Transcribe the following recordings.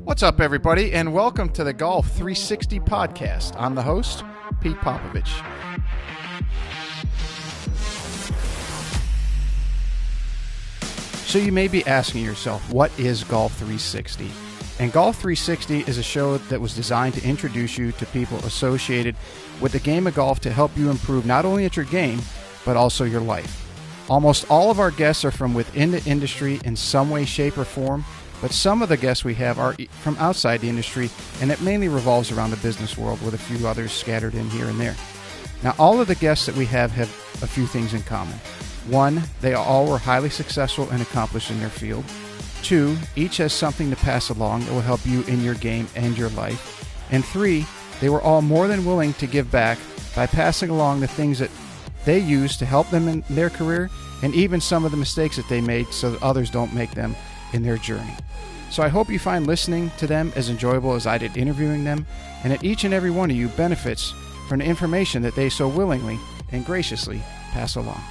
What's up, everybody, and welcome to the Golf 360 podcast. I'm the host, Pete Popovich. So you may be asking yourself, what is Golf 360? And Golf 360 is a show that was designed to introduce you to people associated with the game of golf to help you improve not only at your game, but also your life. Almost all of our guests are from within the industry in some way, shape, or form, but some of the guests we have are from outside the industry, and it mainly revolves around the business world with a few others scattered in here and there. Now, all of the guests that we have a few things in common. One, they all were highly successful and accomplished in their field. Two, each has something to pass along that will help you in your game and your life. And three, they were all more than willing to give back by passing along the things that they use to help them in their career, and even some of the mistakes that they made so that others don't make them in their journey. So I hope you find listening to them as enjoyable as I did interviewing them, and that each and every one of you benefits from the information that they so willingly and graciously pass along.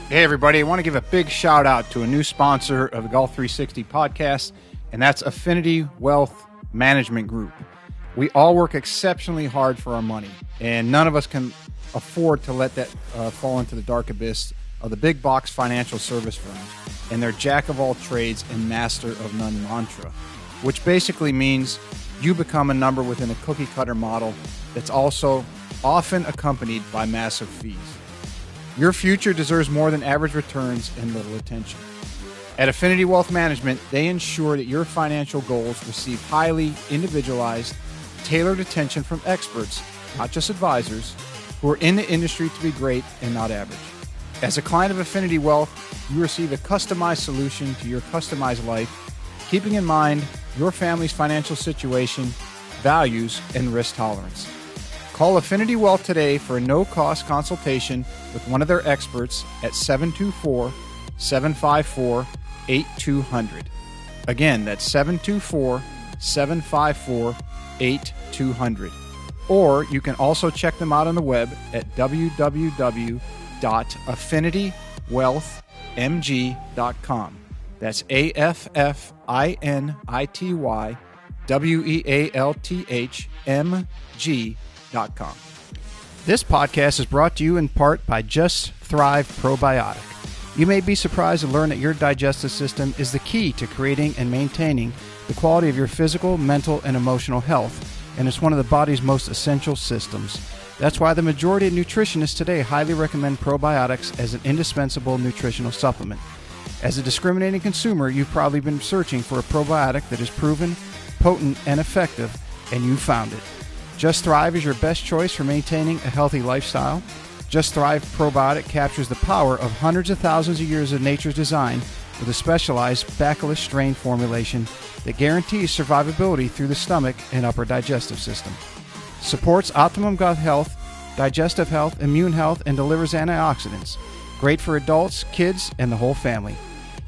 Hey everybody, I want to give a big shout out to a new sponsor of the Golf 360 podcast, and that's Affinity Wealth Management Group. We all work exceptionally hard for our money, and none of us can afford to let that fall into the dark abyss of the big box financial service firms and their jack of all trades and master of none mantra, which basically means you become a number within a cookie cutter model that's also often accompanied by massive fees. Your future deserves more than average returns and little attention. At Affinity Wealth Management, they ensure that your financial goals receive highly individualized, tailored attention from experts, not just advisors, who are in the industry to be great and not average. As a client of Affinity Wealth, you receive a customized solution to your customized life, keeping in mind your family's financial situation, values, and risk tolerance. Call Affinity Wealth today for a no-cost consultation with one of their experts at 724-754-8200. Again, that's 724-754-8200. Or you can also check them out on the web at www.affinitywealthmg.com. That's AFFINITYWEALTHMG.com. This podcast is brought to you in part by Just Thrive Probiotic. You may be surprised to learn that your digestive system is the key to creating and maintaining the quality of your physical, mental, and emotional health, and it's one of the body's most essential systems. That's why the majority of nutritionists today highly recommend probiotics as an indispensable nutritional supplement. As a discriminating consumer, you've probably been searching for a probiotic that is proven, potent, and effective, and you found it. Just Thrive is your best choice for maintaining a healthy lifestyle. Just Thrive Probiotic captures the power of hundreds of thousands of years of nature's design with a specialized bacillus strain formulation that guarantees survivability through the stomach and upper digestive system. Supports optimum gut health, digestive health, immune health, and delivers antioxidants. Great for adults, kids, and the whole family.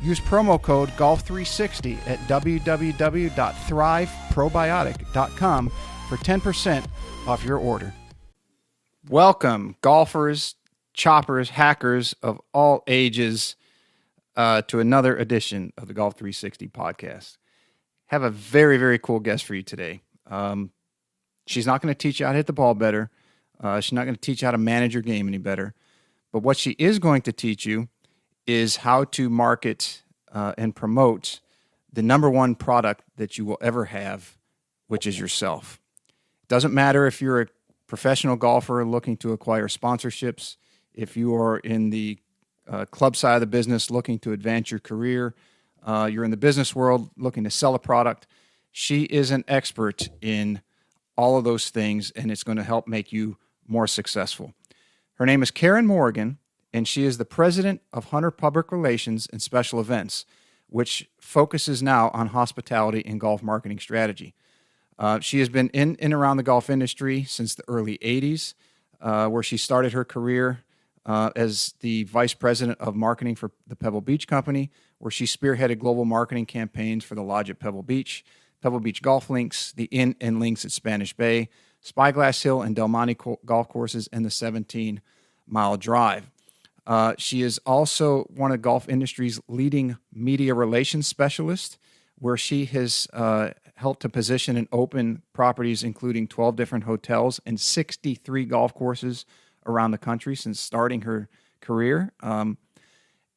Use promo code GOLF360 at www.thriveprobiotic.com for 10% off your order. Welcome, golfers, choppers, hackers of all ages, to another edition of the Golf 360 podcast. Have a very, very cool guest for you today. She's not going to teach you how to hit the ball better. She's not going to teach you how to manage your game any better. But what she is going to teach you is how to market and promote the number one product that you will ever have, which is yourself. It doesn't matter if you're a professional golfer looking to acquire sponsorships, if you are in the club side of the business looking to advance your career, you're in the business world looking to sell a product. She is an expert in all of those things, and it's going to help make you more successful. Her name is Karen Moraghan, and she is the president of Hunter Public Relations and Special Events, which focuses now on hospitality and golf marketing strategy. She has been in and around the golf industry since the early 80s, where she started her career as the vice president of marketing for the Pebble Beach Company, where she spearheaded global marketing campaigns for the Lodge at Pebble Beach Golf Links, the Inn and Links at Spanish Bay, Spyglass Hill and Del Monte golf courses, and the 17-mile drive. She is also one of golf industry's leading media relations specialists, where she has helped to position and open properties, including 12 different hotels and 63 golf courses around the country since starting her career.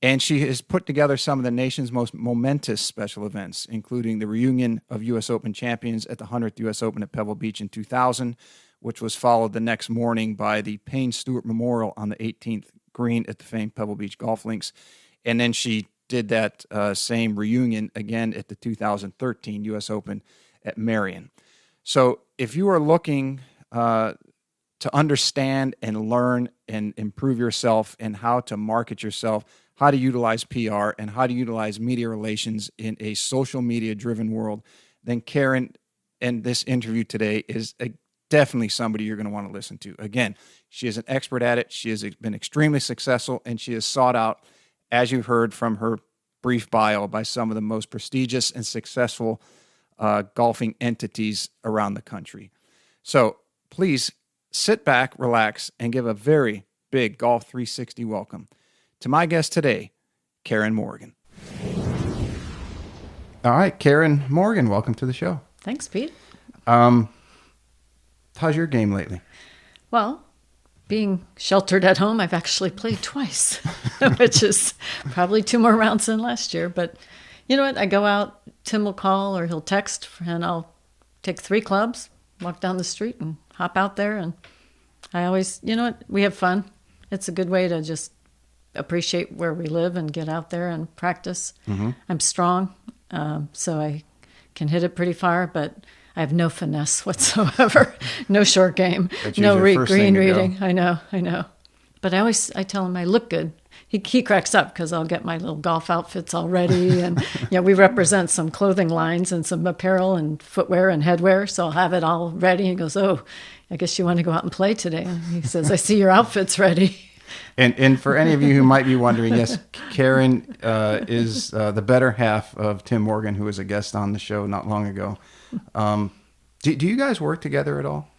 And she has put together some of the nation's most momentous special events, including the reunion of U.S. Open champions at the 100th U.S. Open at Pebble Beach in 2000, which was followed the next morning by the Payne Stewart Memorial on the 18th green at the famed Pebble Beach Golf Links. And then she did that same reunion again at the 2013 U.S. Open at Marion. So if you are looking to understand and learn and improve yourself and how to market yourself, how to utilize PR, and how to utilize media relations in a social media-driven world, then Karen and this interview today is definitely somebody you're going to want to listen to. Again, she is an expert at it. She has been extremely successful, and she is sought out, as you've heard from her brief bio, by some of the most prestigious and successful golfing entities around the country. So please sit back, relax, and give a very big Golf 360 welcome to my guest today, Karen Moraghan. All right, Karen Moraghan, welcome to the show. Thanks, Pete. How's your game lately? Well, being sheltered at home, I've actually played twice, which is probably 2 more rounds than last year. But you know what? I go out, Tim will call or he'll text, and I'll take 3 clubs, walk down the street and hop out there. And I always, you know what? We have fun. It's a good way to just appreciate where we live and get out there and practice. Mm-hmm. I'm strong, so I can hit it pretty far, but I have no finesse whatsoever. No short game, no green reading. I know. But I tell him I look good. He cracks up because I'll get my little golf outfits all ready. And we represent some clothing lines and some apparel and footwear and headwear. So I'll have it all ready. He goes, "Oh, I guess you want to go out and play today." And he says, "I see your outfit's ready." And for any of you who might be wondering, yes, Karen is the better half of Tim Moraghan, who was a guest on the show not long ago. Do you guys work together at all?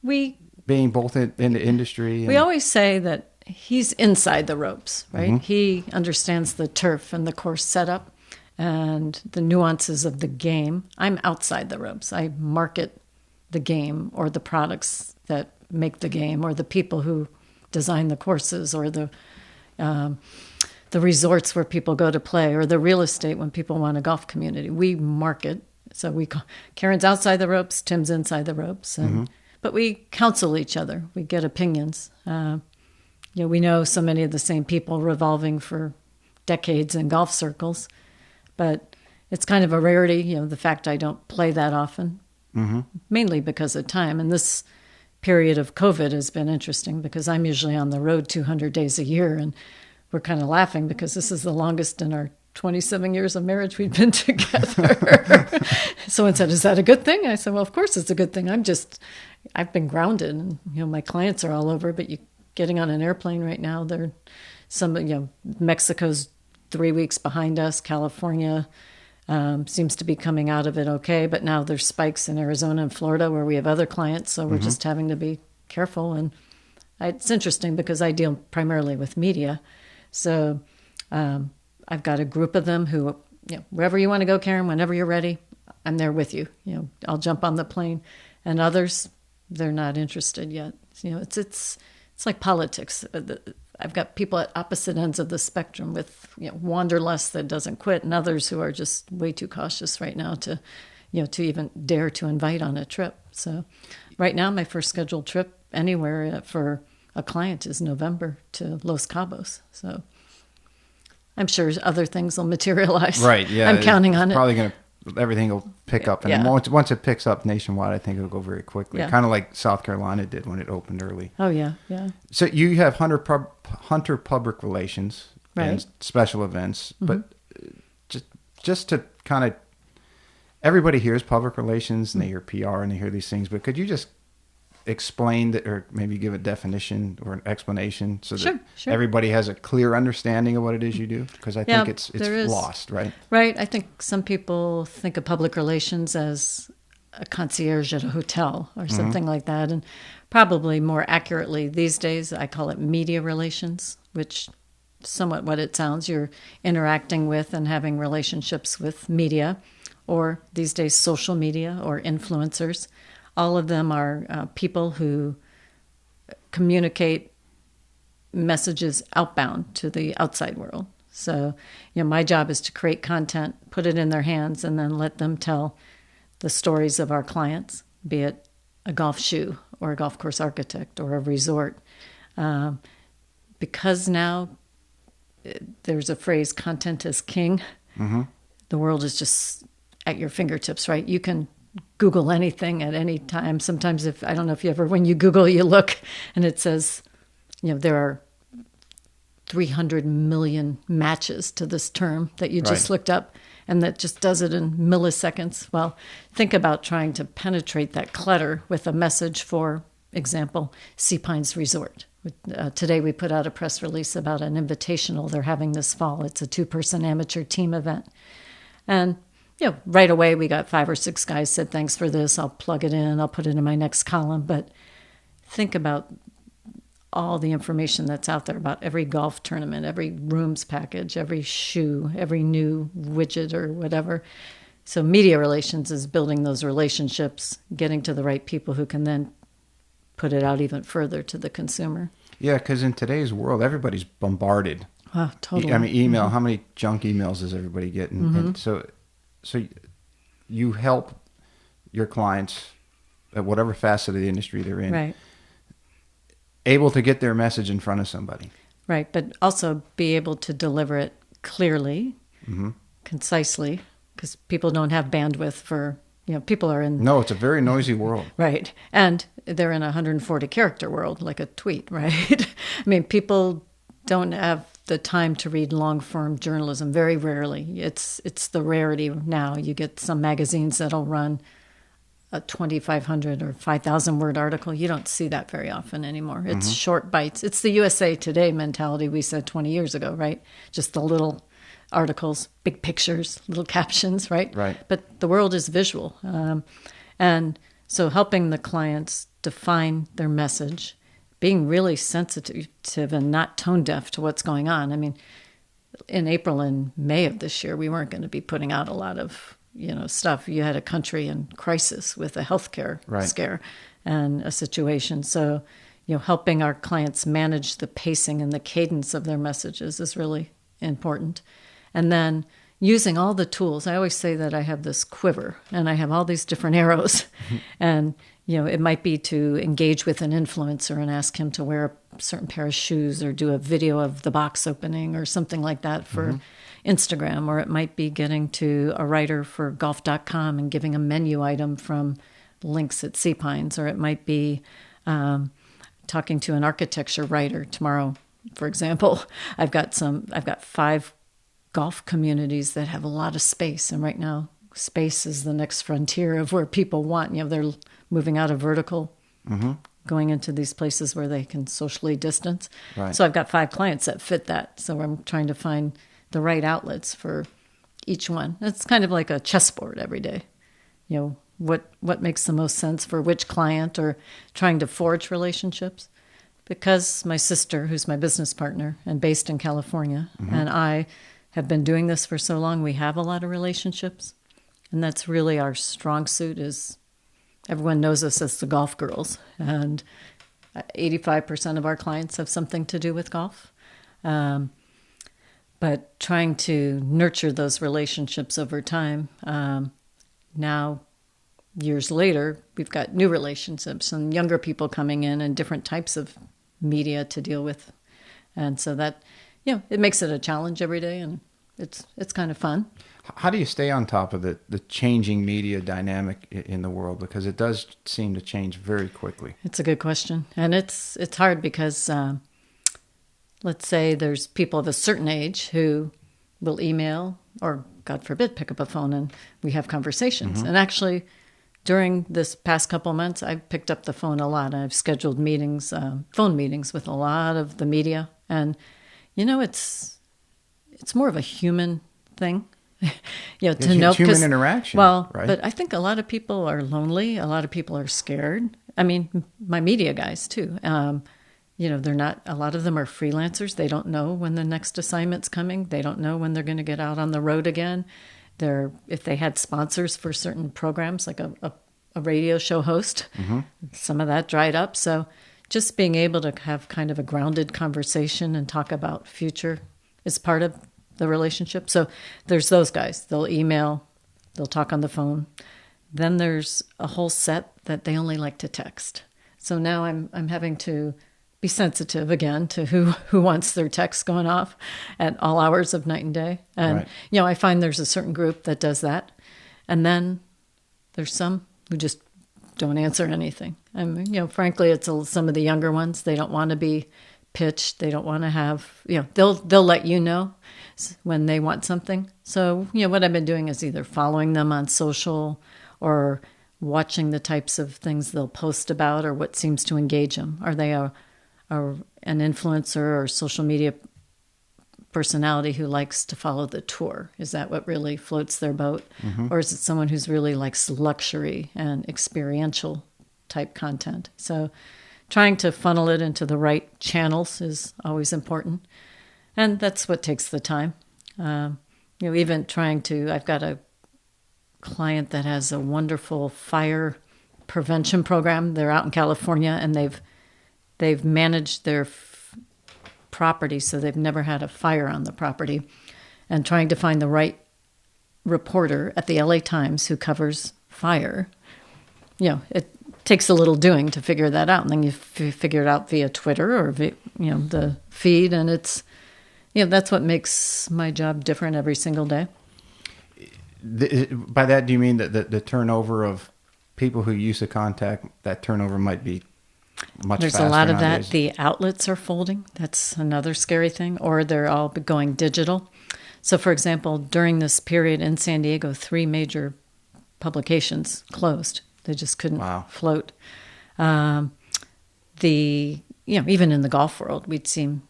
Being both in the industry? We always say that he's inside the ropes, right? Mm-hmm. He understands the turf and the course setup and the nuances of the game. I'm outside the ropes. I market the game or the products that make the game, or the people who design the courses, or the resorts where people go to play, or the real estate when people want a golf community. We market. So Karen's outside the ropes, Tim's inside the ropes, but we counsel each other. We get opinions. We know so many of the same people revolving for decades in golf circles, but it's kind of a rarity. The fact I don't play that often, mainly because of time. And this period of COVID has been interesting because I'm usually on the road 200 days a year, and we're kind of laughing because this is the longest in our 27 years of marriage we've been together. Someone said, "Is that a good thing?" I said, "Well, of course it's a good thing. I've been grounded, and my clients are all over, but getting on an airplane right now, Mexico's 3 weeks behind us. California seems to be coming out of it okay, but now there's spikes in Arizona and Florida where we have other clients, so we're just having to be careful." And it's interesting because I deal primarily with media, so I've got a group of them who, wherever you want to go, Karen, whenever you're ready, I'm there with you. I'll jump on the plane. And others, they're not interested yet. It's like politics. I've got people at opposite ends of the spectrum with wanderlust that doesn't quit, and others who are just way too cautious right now to even dare to invite on a trip. So right now, my first scheduled trip anywhere for a client is November to Los Cabos. So I'm sure other things will materialize. Right, yeah. I'm counting on it. Probably everything will pick up. And once it picks up nationwide, I think it'll go very quickly. Yeah. Kind of like South Carolina did when it opened early. Oh, yeah. So you have Hunter Public Relations and special events, but just to kind of, everybody hears public relations and they hear PR and they hear these things, but could you just explain that, or maybe give a definition or an explanation so that everybody has a clear understanding of what it is you do? Because I think it's lost, right? Right. I think some people think of public relations as a concierge at a hotel or something like that. And probably more accurately these days, I call it media relations, which somewhat what it sounds. You're interacting with and having relationships with media, or these days social media or influencers. All of them are people who communicate messages outbound to the outside world. So, my job is to create content, put it in their hands, and then let them tell the stories of our clients, be it a golf shoe or a golf course architect or a resort. Because now there's a phrase, content is king. Mm-hmm. The world is just at your fingertips, right? You can Google anything at any time. Sometimes I don't know if you ever, when you Google, you look and it says, there are 300 million matches to this term that you just looked up, and that just does it in milliseconds. Well, think about trying to penetrate that clutter with a message, for example, Sea Pines Resort. Today we put out a press release about an invitational they're having this fall. It's a 2-person amateur team event. And right away we got 5 or 6 guys said, thanks for this. I'll plug it in. I'll put it in my next column. But think about all the information that's out there about every golf tournament, every rooms package, every shoe, every new widget or whatever. So media relations is building those relationships, getting to the right people who can then put it out even further to the consumer. Yeah, because in today's world, everybody's bombarded. Oh, totally. I mean, email, how many junk emails does everybody get? And so you help your clients at whatever facet of the industry they're in. Right. Able to get their message in front of somebody. Right, but also be able to deliver it clearly, concisely, because people don't have bandwidth for, people are in... No, it's a very noisy world. Right, and they're in a 140-character world, like a tweet, right? I mean, people don't have the time to read long-form journalism, very rarely. It's the rarity now. You get some magazines that'll run a 2,500 or 5,000 word article. You don't see that very often anymore. It's short bites. It's the USA Today mentality we said 20 years ago, right? Just the little articles, big pictures, little captions, right? Right. But the world is visual. And so helping the clients define their message, being really sensitive and not tone deaf to what's going on. I mean, in April and May of this year, we weren't going to be putting out a lot of stuff. You had a country in crisis with a healthcare scare and a situation. So, helping our clients manage the pacing and the cadence of their messages is really important. And then using all the tools. I always say that I have this quiver and I have all these different arrows. And, it might be to engage with an influencer and ask him to wear a certain pair of shoes or do a video of the box opening or something like that for Instagram, or it might be getting to a writer for golf.com and giving a menu item from Links at Sea Pines, or it might be talking to an architecture writer tomorrow. For example, I've got 5 golf communities that have a lot of space, and right now space is the next frontier of where people want. They're moving out of vertical, going into these places where they can socially distance. Right. So I've got 5 clients that fit that. So I'm trying to find the right outlets for each one. It's kind of like a chessboard every day. What makes the most sense for which client, or trying to forge relationships. Because my sister, who's my business partner and based in California, and I have been doing this for so long, we have a lot of relationships. And that's really our strong suit. Is everyone knows us as the golf girls. And 85% of our clients have something to do with golf. But trying to nurture those relationships over time. Now, years later, we've got new relationships and younger people coming in and different types of media to deal with. And so that, it makes it a challenge every day, and it's kind of fun. How do you stay on top of the changing media dynamic in the world? Because it does seem to change very quickly. It's a good question. And it's hard because... let's say there's people of a certain age who will email or, God forbid, pick up a phone and we have conversations. And actually, during this past couple months, I've picked up the phone a lot. I've scheduled meetings, phone meetings with a lot of the media. And, it's more of a human thing. To know. Human interaction. Well, right? But I think a lot of people are lonely. A lot of people are scared. I mean, my media guys, too. they're not, a lot of them are freelancers. They don't know when the next assignment's coming. They don't know when they're going to get out on the road again. If they had sponsors for certain programs, like a radio show host, some of that dried up. So just being able to have kind of a grounded conversation and talk about future is part of the relationship. So there's those guys. They'll email, they'll talk on the phone. Then there's a whole set that they only like to text. So now I'm having to be sensitive again to who wants their text going off at all hours of night and day. And, I find there's a certain group that does that. And then there's some who just don't answer anything. I mean, frankly, it's some of the younger ones. They don't want to be pitched. They don't want to have, they'll let you know when they want something. So, what I've been doing is either following them on social or watching the types of things they'll post about or what seems to engage them. Are they an influencer or social media personality who likes to follow the tour? Is that what really floats their boat? Or is it someone who's really likes luxury and experiential type content? So trying to funnel it into the right channels is always important. And that's what takes the time. Even I've got a client that has a wonderful fire prevention program. They're out in California and they've managed their property so they've never had a fire on the property, and trying to find the right reporter at the LA Times who covers fire. It takes a little doing to figure that out, and then you figure it out via Twitter or the feed, and it's that's what makes my job different every single day. By that, do you mean that the turnover of people who used to contact, that turnover might be much There's faster a lot of nowadays? that. The outlets are folding. That's another scary thing. Or they're all going digital. So, for example, during this period in San Diego, 3 major publications closed. They just couldn't float. Even in the golf world, we've seen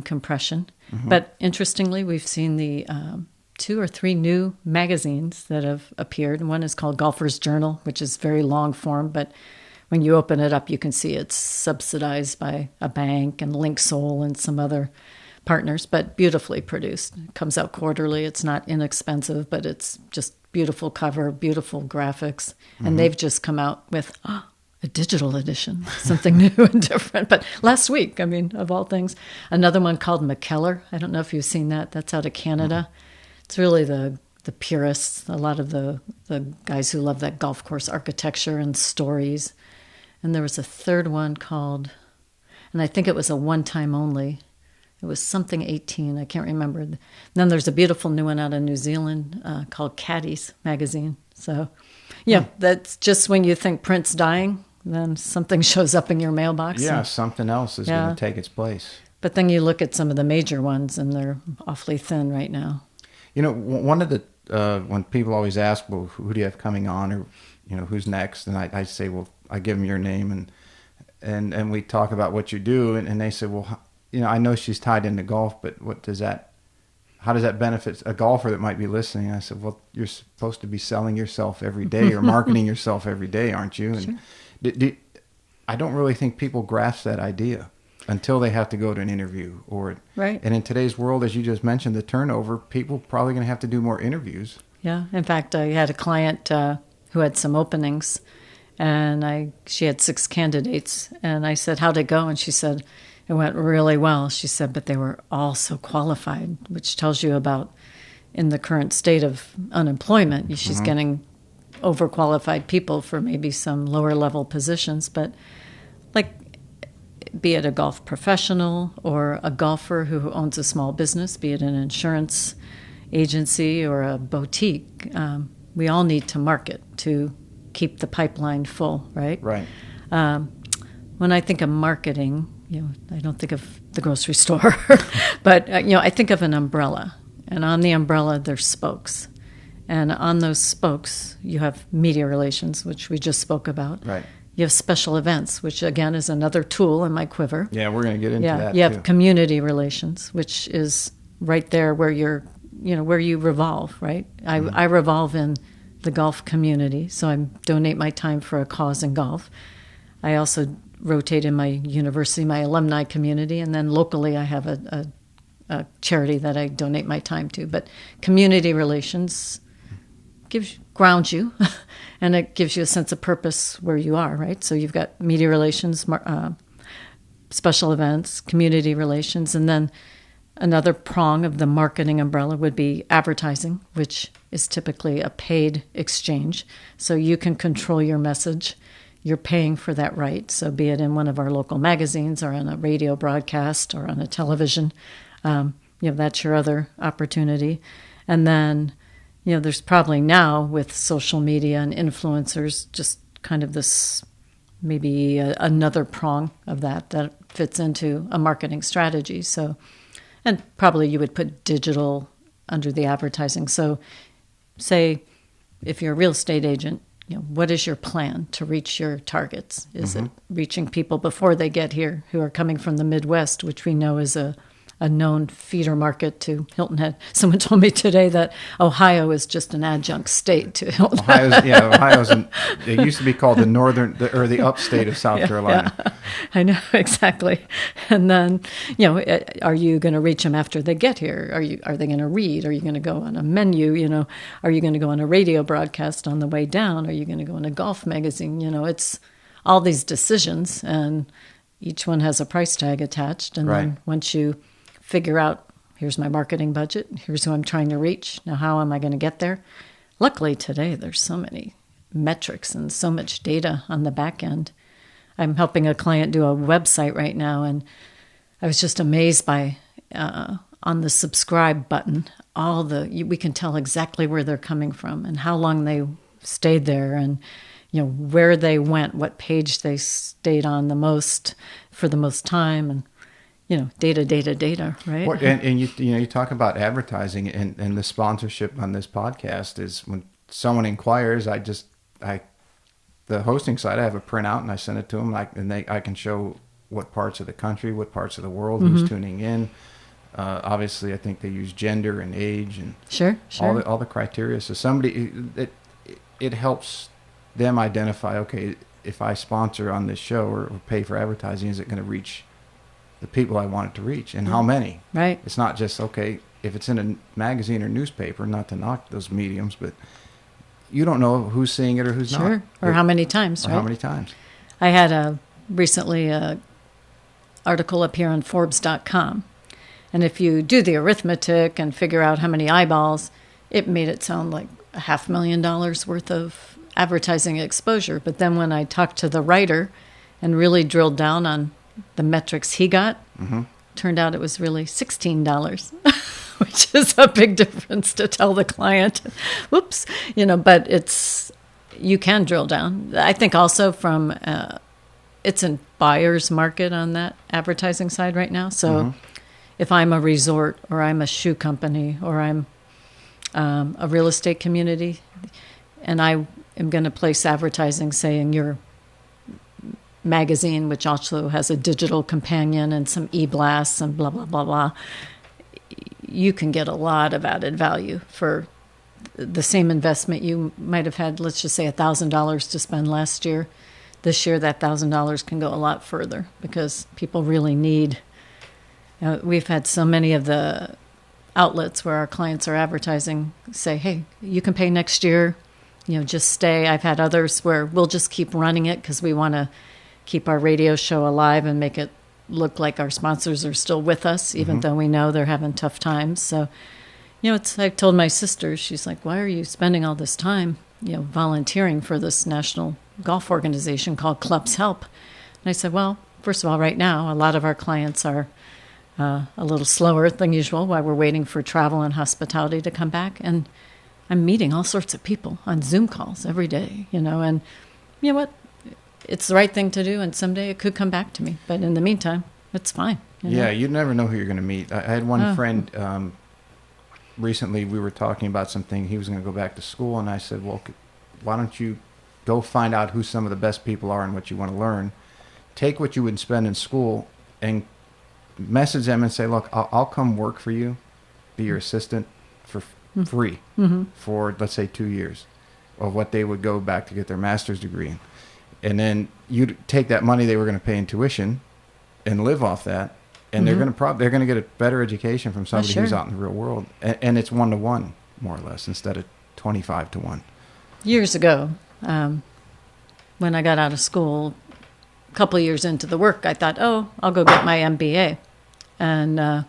compression. But interestingly, we've seen the 2 or 3 new magazines that have appeared. One is called Golfer's Journal, which is very long form, but when you open it up, you can see it's subsidized by a bank and Linksole and some other partners, but beautifully produced. It comes out quarterly. It's not inexpensive, but it's just beautiful cover, beautiful graphics. And they've just come out with a digital edition, something new and different. But last week, of all things, another one called McKellar. I don't know if you've seen that. That's out of Canada. It's really the purists, a lot of the guys who love that golf course architecture and stories. And there was a third one called, and I think it was a one-time only. It was something 18, I can't remember. And then there's a beautiful new one out of New Zealand called Caddies magazine. So, that's just when you think print's dying, then something shows up in your mailbox. Yeah, something else is going to take its place. But then you look at some of the major ones, and they're awfully thin right now. One of the, when people always ask, well, who do you have coming on, or, who's next? And I say, well, I give them your name, and we talk about what you do, and they say, well, I know she's tied into golf, but how does that benefit a golfer that might be listening? And I said, well, you're supposed to be selling yourself every day or marketing yourself every day, aren't you? And Sure. I don't really think people grasp that idea until they have to go to an interview. Right. And in today's world, as you just mentioned, the turnover, people probably going to have to do more interviews. Yeah. In fact, I had a client who had some openings, and she had 6 candidates, and I said, how'd it go? And she said, it went really well. She said, but they were all so qualified, which tells you about, in the current state of unemployment, she's getting overqualified people for maybe some lower level positions. But be it a golf professional or a golfer who owns a small business, be it an insurance agency or a boutique, we all need to market to keep the pipeline full, right? Right. When I think of marketing, I don't think of the grocery store, but I think of an umbrella, and on the umbrella there's spokes, and on those spokes you have media relations, which we just spoke about. Right. You have special events, which again is another tool in my quiver. Yeah, we're going to get into that. You too. have community relations, which is right there where where you revolve, right? I revolve in the golf community, so I donate my time for a cause in golf. I also rotate in my university, my alumni community, and then locally I have a charity that I donate my time to. But community relations grounds you, and it gives you a sense of purpose where you are, right? So you've got media relations, special events, community relations, and then another prong of the marketing umbrella would be advertising, which is typically a paid exchange. So you can control your message. You're paying for that right. So be it in one of our local magazines or on a radio broadcast or on a television, that's your other opportunity. And then, there's probably now with social media and influencers, just kind of this maybe another prong of that fits into a marketing strategy. So, and probably you would put digital under the advertising. So say if you're a real estate agent, what is your plan to reach your targets? Is it reaching people before they get here who are coming from the Midwest, which we know is a known feeder market to Hilton Head? Someone told me today that Ohio is just an adjunct state to Hilton Head. It used to be called the upstate of South Carolina. Yeah. I know, exactly. And then, are you going to reach them after they get here? Are they going to read? Are you going to go on a menu? Are you going to go on a radio broadcast on the way down? Are you going to go in a golf magazine? It's all these decisions, and each one has a price tag attached. And then once you figure out, here's my marketing budget, here's who I'm trying to reach, now how am I going to get there? Luckily today there's so many metrics and so much data on the back end. I'm helping a client do a website right now, and I was just amazed by on the subscribe button, we can tell exactly where they're coming from and how long they stayed there, and where they went, what page they stayed on for the most time, and data, right? Well, and you talk about advertising and the sponsorship on this podcast is when someone inquires, the hosting site, I have a printout and I send it to them, I can show what parts of the country, what parts of the world, who's tuning in. Obviously, I think they use gender and age and sure. all the criteria. So it helps them identify, okay, if I sponsor on this show or pay for advertising, is it going to reach the people I want it to reach, and how many? Right. It's not just, okay, if it's in a magazine or newspaper, not to knock those mediums, but you don't know who's seeing it or who's not. Sure. Or how many times, right? How many times. I had recently an article appear on Forbes.com, and if you do the arithmetic and figure out how many eyeballs, it made it sound like $500,000 worth of advertising exposure. But then when I talked to the writer and really drilled down on the metrics he got, turned out it was really $16, which is a big difference to tell the client. Whoops, but you can drill down. I think also from it's a buyer's market on that advertising side right now. So if I'm a resort or I'm a shoe company or I'm a real estate community, and I am going to place advertising saying your magazine, which also has a digital companion and some e-blasts and blah, blah, blah, blah, you can get a lot of added value for the same investment you might have had, let's just say $1,000 to spend last year. This year, that $1,000 can go a lot further because people really need, we've had so many of the outlets where our clients are advertising say, hey, you can pay next year, just stay. I've had others where we'll just keep running it because we want to keep our radio show alive and make it look like our sponsors are still with us, even though we know they're having tough times. So, I told my sister, she's like, why are you spending all this time, volunteering for this national golf organization called Clubs Help? And I said, well, first of all, right now, a lot of our clients are a little slower than usual while we're waiting for travel and hospitality to come back. And I'm meeting all sorts of people on Zoom calls every day, and you know what? It's the right thing to do, and someday it could come back to me. But in the meantime, it's fine. Yeah, you never know who you're going to meet. I had one friend, recently we were talking about something. He was going to go back to school, and I said, well, why don't you go find out who some of the best people are and what you want to learn. Take what you would spend in school and message them and say, look, I'll come work for you, be your assistant for free for, let's say, 2 years of what they would go back to get their master's degree in. and then you'd take that money they were going to pay in tuition and live off that, and they're going to get a better education from somebody who's out in the real world, and it's 1-to-1 more or less instead of 25-to-1. Years ago, when I got out of school, a couple of years into the work, I thought, I'll go get my MBA. And I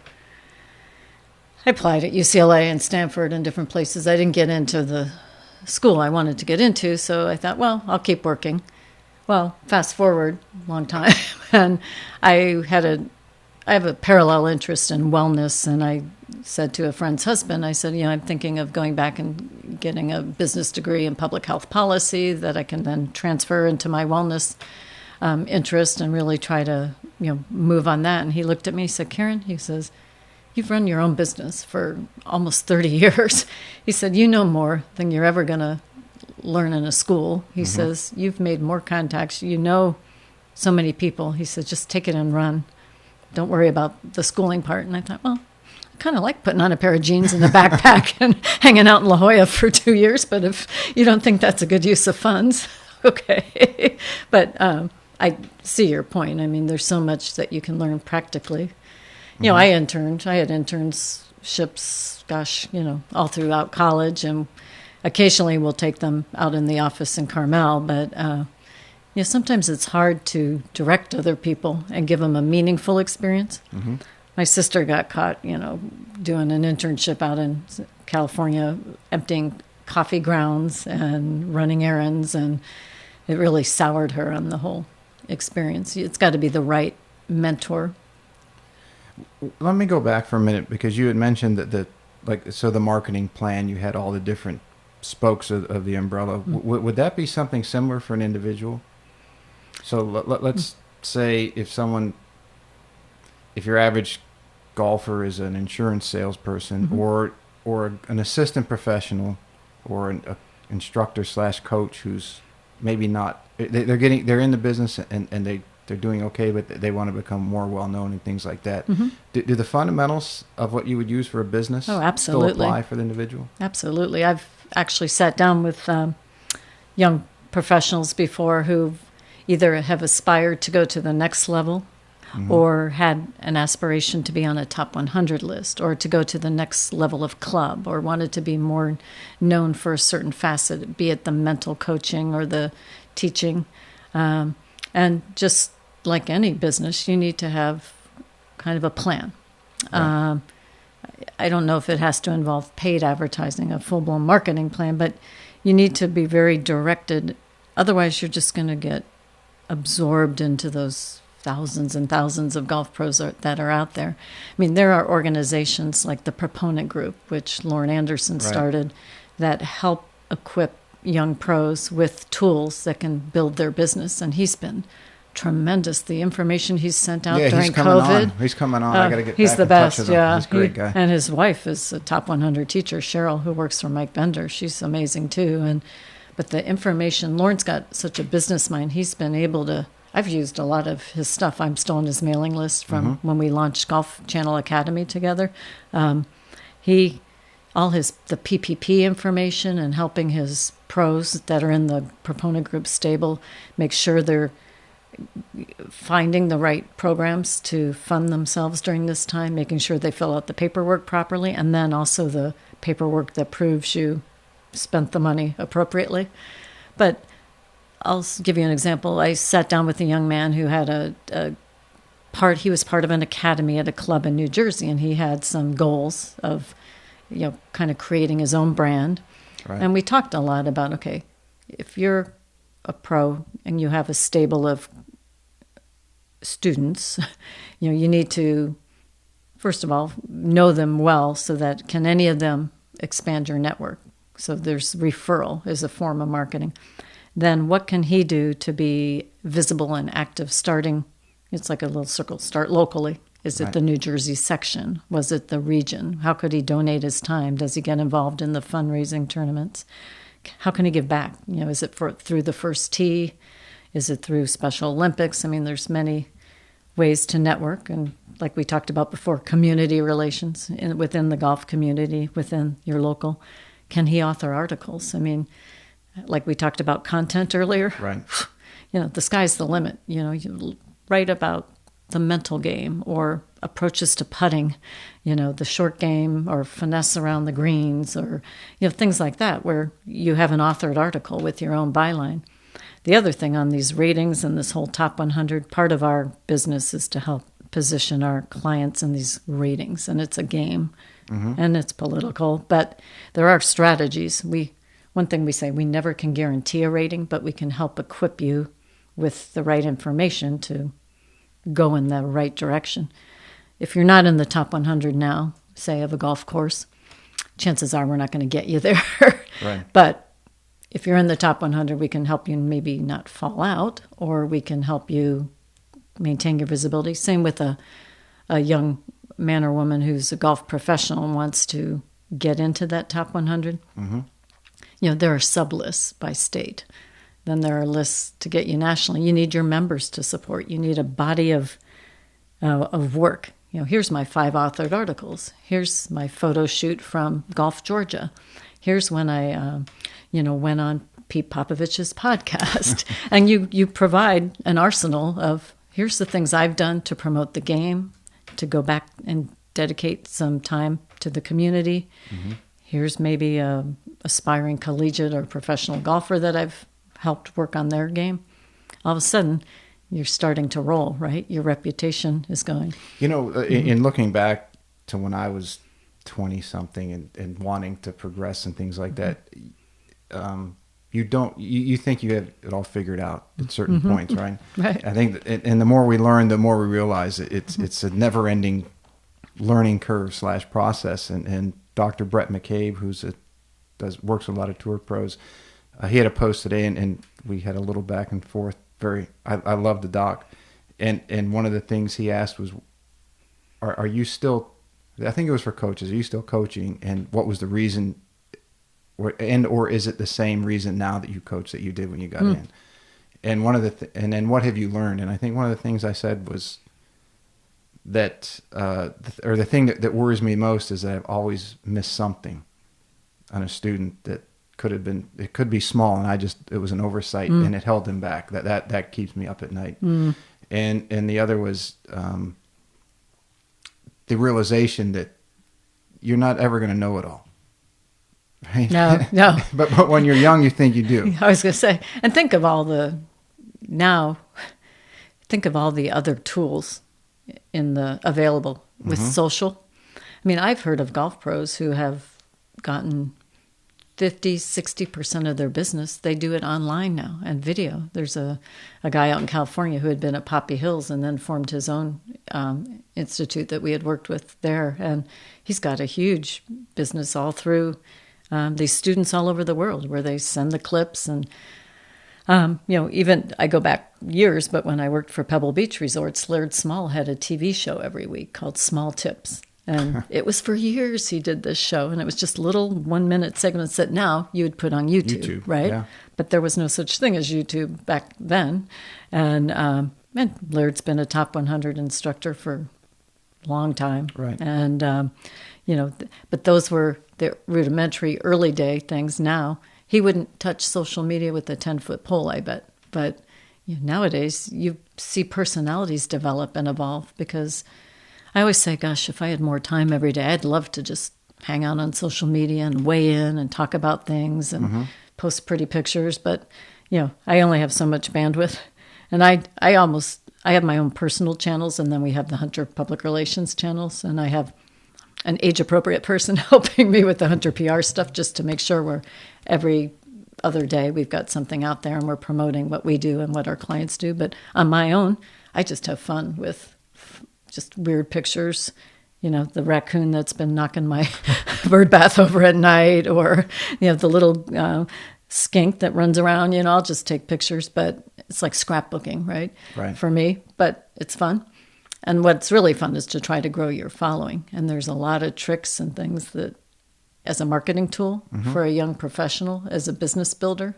applied at UCLA and Stanford and different places. I didn't get into the school I wanted to get into, so I thought, well, I'll keep working. Well, fast forward a long time, and I have a parallel interest in wellness, and I said to a friend's husband, I said, I'm thinking of going back and getting a business degree in public health policy that I can then transfer into my wellness interest and really try to, move on that. And he looked at me, he said, Karen, he says, you've run your own business for almost 30 years. He said, you know more than you're ever going to learn in a school. He says, you've made more contacts. You know so many people. He said, just take it and run. Don't worry about the schooling part. And I thought, well, I kind of like putting on a pair of jeans and a backpack and hanging out in La Jolla for 2 years. But if you don't think that's a good use of funds, okay. But I see your point. I mean, there's so much that you can learn practically. I had internships, all throughout college, and occasionally we'll take them out in the office in Carmel. But sometimes it's hard to direct other people and give them a meaningful experience. My sister got caught, doing an internship out in California, emptying coffee grounds and running errands, and it really soured her on the whole experience. It's got to be the right mentor. Let me go back for a minute, because you had mentioned that the marketing plan, you had all the different spokes of the umbrella. Would that be something similar for an individual? So let's say if your average golfer is an insurance salesperson or an assistant professional or an instructor / coach who's maybe not, they're in the business and they're doing okay, but they want to become more well-known and things like that. Do the fundamentals of what you would use for a business still apply for the individual? Absolutely. I've actually sat down with young professionals before who either have aspired to go to the next level or had an aspiration to be on a top 100 list or to go to the next level of club or wanted to be more known for a certain facet, be it the mental coaching or the teaching. And just like any business, you need to have kind of a plan. Right. I don't know if it has to involve paid advertising, a full-blown marketing plan, but you need to be very directed. Otherwise, you're just going to get absorbed into those thousands and thousands of golf pros that are out there. I mean, there are organizations like the Proponent Group, which Lauren Anderson started, that help equip young pros with tools that can build their business, and he's been tremendous. The information he's sent out during COVID. He's coming on. I got to get he's back the in best. touch with him. He's a great guy. And his wife is a top 100 teacher, Cheryl, who works for Mike Bender. She's amazing too. But the information, Lauren's got such a business mind. He's been able to. I've used a lot of his stuff. I'm still on his mailing list from when we launched Golf Channel Academy together. The PPP information and helping his pros that are in the Proponent Group stable make sure they're finding the right programs to fund themselves during this time, making sure they fill out the paperwork properly, and then also the paperwork that proves you spent the money appropriately. But I'll give you an example. I sat down with a young man who had he was part of an academy at a club in New Jersey, and he had some goals of, kind of creating his own brand. Right. And we talked a lot about, okay, if you're a pro and you have a stable of students, you need to, first of all, know them well so that can any of them expand your network? So there's referral as a form of marketing. Then what can he do to be visible and active starting? It's like a little circle. Start locally. Is it the New Jersey section? Was it the region? How could he donate his time? Does he get involved in the fundraising tournaments? How can he give back? Is it through the first tee? Is it through Special Olympics? I mean, there's many ways to network. And like we talked about before, community relations within the golf community, within your local. Can he author articles? I mean, like we talked about content earlier. Right. the sky's the limit. You write about the mental game or approaches to putting, the short game or finesse around the greens or, things like that where you have an authored article with your own byline. The other thing on these ratings and this whole top 100, part of our business is to help position our clients in these ratings. And it's a game and it's political, but there are strategies. One thing we say, we never can guarantee a rating, but we can help equip you with the right information to go in the right direction. If you're not in the top 100 now, say of a golf course, chances are we're not going to get you there. Right. But if you're in the top 100, we can help you maybe not fall out, or we can help you maintain your visibility. Same with a young man or woman who's a golf professional and wants to get into that top 100. There are sub-lists by state. Then there are lists to get you nationally. You need your members to support. You need a body of work. Here's my 5 authored articles. Here's my photo shoot from Golf Georgia. Here's when I, went on Pete Popovich's podcast. And you provide an arsenal of, here's the things I've done to promote the game, to go back and dedicate some time to the community. Here's maybe a aspiring collegiate or professional golfer that I've helped work on their game. All of a sudden, you're starting to roll, right? Your reputation is going. In looking back to when I was 20-something and wanting to progress and things like that, you think you have it all figured out at certain points, right? Right. I think, and the more we learn, the more we realize it's a never-ending learning curve / process. And Dr. Brett McCabe, works with a lot of tour pros, he had a post today, and we had a little back and forth. I love the doc, and one of the things he asked was, "Are you still?" I think it was for coaches. Are you still coaching? And what was the reason? Or is it the same reason now that you coach that you did when you got in? And and then what have you learned? And I think one of the things I said was that, or the thing that worries me most is that I've always missed something on a student that it could be small, and it was an oversight, and it held him back. That keeps me up at night. And the other was the realization that you're not ever going to know it all. Right? No. but when you're young, you think you do. I was going to say, and think of all the other tools available with social. I mean, I've heard of golf pros who have gotten 50-60% of their business, they do it online now and video. There's a guy out in California who had been at Poppy Hills and then formed his own institute that we had worked with there. And he's got a huge business all through these students all over the world where they send the clips. And, even I go back years, but when I worked for Pebble Beach Resorts, Laird Small had a TV show every week called Small Tips. And it was for years he did this show, and it was just little 1-minute segments that now you would put on YouTube, right? Yeah. But there was no such thing as YouTube back then. And Laird's been a top 100 instructor for a long time. Right. And, but those were the rudimentary early day things. Now, he wouldn't touch social media with a 10-foot pole, I bet. But nowadays, you see personalities develop and evolve because I always say, gosh, if I had more time every day, I'd love to just hang out on social media and weigh in and talk about things and post pretty pictures. But, I only have so much bandwidth. And I have my own personal channels, and then we have the Hunter Public Relations channels. And I have an age-appropriate person helping me with the Hunter PR stuff just to make sure every other day we've got something out there and we're promoting what we do and what our clients do. But on my own, I just have fun with just weird pictures, the raccoon that's been knocking my bird bath over at night, or, the little skink that runs around, I'll just take pictures, but it's like scrapbooking, right? For me, but it's fun. And what's really fun is to try to grow your following. And there's a lot of tricks and things that, as a marketing tool for a young professional, as a business builder,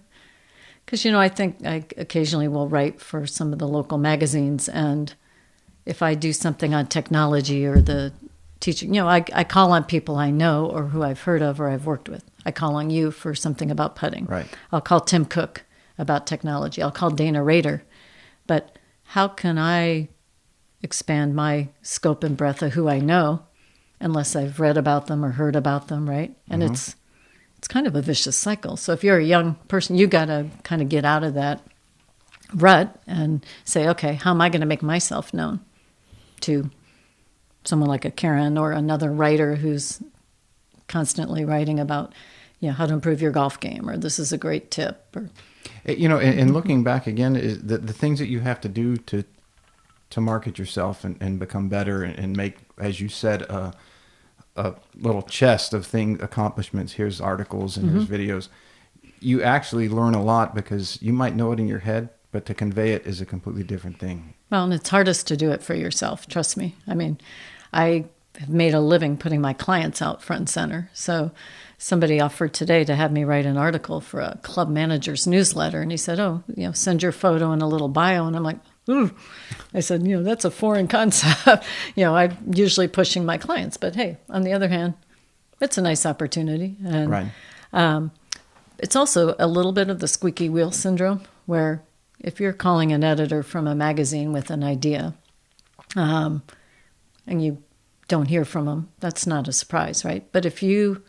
because, I think I occasionally will write for some of the local magazines, and if I do something on technology or the teaching, I call on people I know or who I've heard of or I've worked with. I call on you for something about putting. Right. I'll call Tim Cook about technology. I'll call Dana Rader, but how can I expand my scope and breadth of who I know unless I've read about them or heard about them, right? And it's kind of a vicious cycle. So if you're a young person, you got to kind of get out of that rut and say, okay, how am I going to make myself known to someone like a Karen or another writer who's constantly writing about, how to improve your golf game, or this is a great tip, or and looking back again, is the things that you have to do to market yourself and become better and make, as you said, a little chest of accomplishments. Here's articles and here's videos. You actually learn a lot because you might know it in your head, but to convey it is a completely different thing. Well, and it's hardest to do it for yourself. Trust me. I mean, I have made a living putting my clients out front and center. So somebody offered today to have me write an article for a club manager's newsletter. And he said, send your photo and a little bio. And I'm like, ooh. I said, that's a foreign concept. I'm usually pushing my clients. But hey, on the other hand, it's a nice opportunity. And right. It's also a little bit of the squeaky wheel syndrome, where if you're calling an editor from a magazine with an idea, and you don't hear from them, that's not a surprise, right? But if you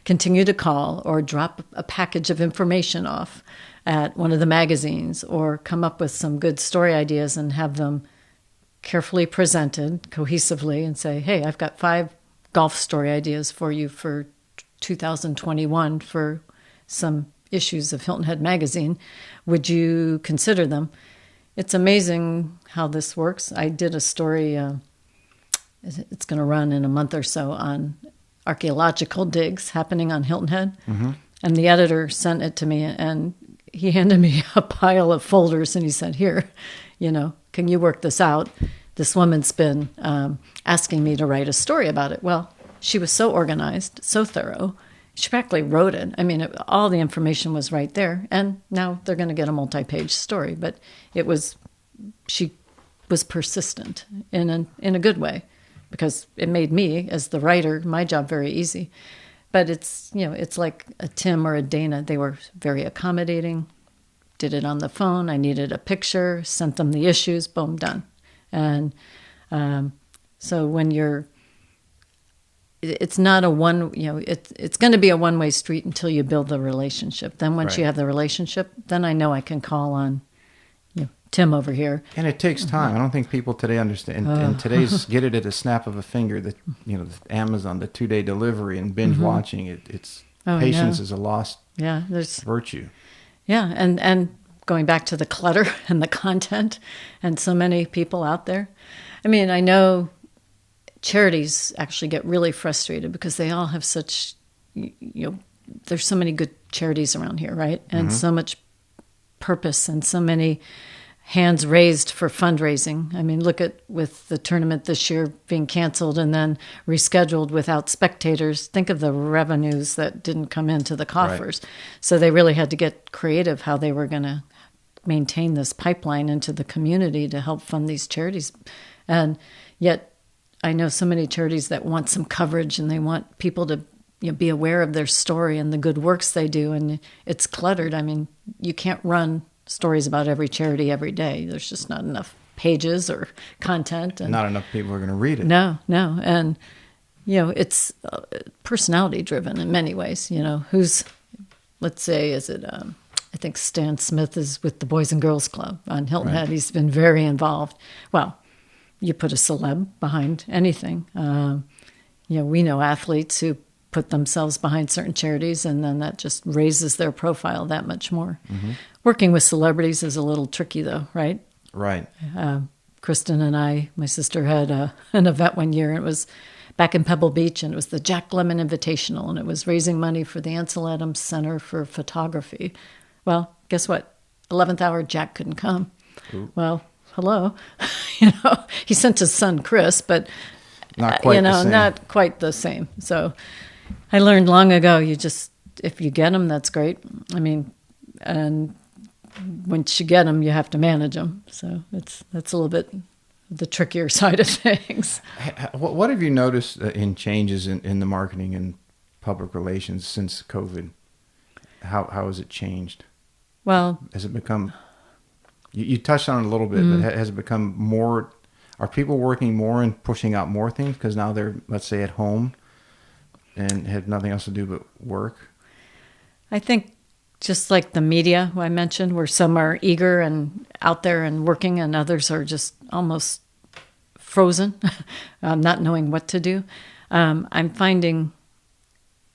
continue to call or drop a package of information off at one of the magazines, or come up with some good story ideas and have them carefully presented cohesively and say, hey, I've got 5 golf story ideas for you for 2021 for some issues of Hilton Head magazine. Would you consider them? It's amazing how this works. I did a story, it's going to run in a month or so, on archaeological digs happening on Hilton Head. Mm-hmm. And the editor sent it to me, and he handed me a pile of folders, and he said, here, can you work this out? This woman's been asking me to write a story about it. Well, she was so organized, so thorough. She practically wrote it. I mean, all the information was right there. And now they're going to get a multi-page story. But she was persistent in a good way, because it made me, as the writer, my job very easy. But it's like a Tim or a Dana. They were very accommodating, did it on the phone. I needed a picture, sent them the issues, boom, done. And so when it's not it's going to be a one-way street until you build the relationship. Then once you have the relationship, then I know I can call on Tim over here. And it takes time. I don't think people today understand. And today's get it at a snap of a finger. The Amazon, the 2-day delivery, and binge watching. It's patience is a lost virtue. Yeah, and going back to the clutter and the content, and so many people out there. I mean, I know charities actually get really frustrated because they all have such, there's so many good charities around here, right? And so much purpose and so many hands raised for fundraising. I mean, look at with the tournament this year being canceled and then rescheduled without spectators. Think of the revenues that didn't come into the coffers. Right. So they really had to get creative how they were going to maintain this pipeline into the community to help fund these charities. And yet I know so many charities that want some coverage and they want people to be aware of their story and the good works they do. And it's cluttered. I mean, you can't run stories about every charity every day. There's just not enough pages or content. And not enough people are going to read it. No. And, it's personality driven in many ways. Who's, let's say, is it, I think Stan Smith is with the Boys and Girls Club on Hilton Head. He's been very involved. Well, you put a celeb behind anything. We know athletes who put themselves behind certain charities, and then that just raises their profile that much more. Mm-hmm. Working with celebrities is a little tricky, though, right? Right. Kristen and I, my sister, had an event one year. It was back in Pebble Beach, and it was the Jack Lemmon Invitational, and it was raising money for the Ansel Adams Center for Photography. Well, guess what? 11th hour, Jack couldn't come. Ooh. Well, hello. He sent his son, Chris, but not quite the same. Not quite the same. So I learned long ago, if you get them, that's great. I mean, and once you get them, you have to manage them. So that's a little bit the trickier side of things. What have you noticed in changes in the marketing and public relations since COVID? how has it changed? Well, Has it become? You touched on it a little bit, but has it become more? Are people working more and pushing out more things because now they're, let's say, at home and have nothing else to do but work? I think just like the media who I mentioned, where some are eager and out there and working and others are just almost frozen, not knowing what to do. I'm finding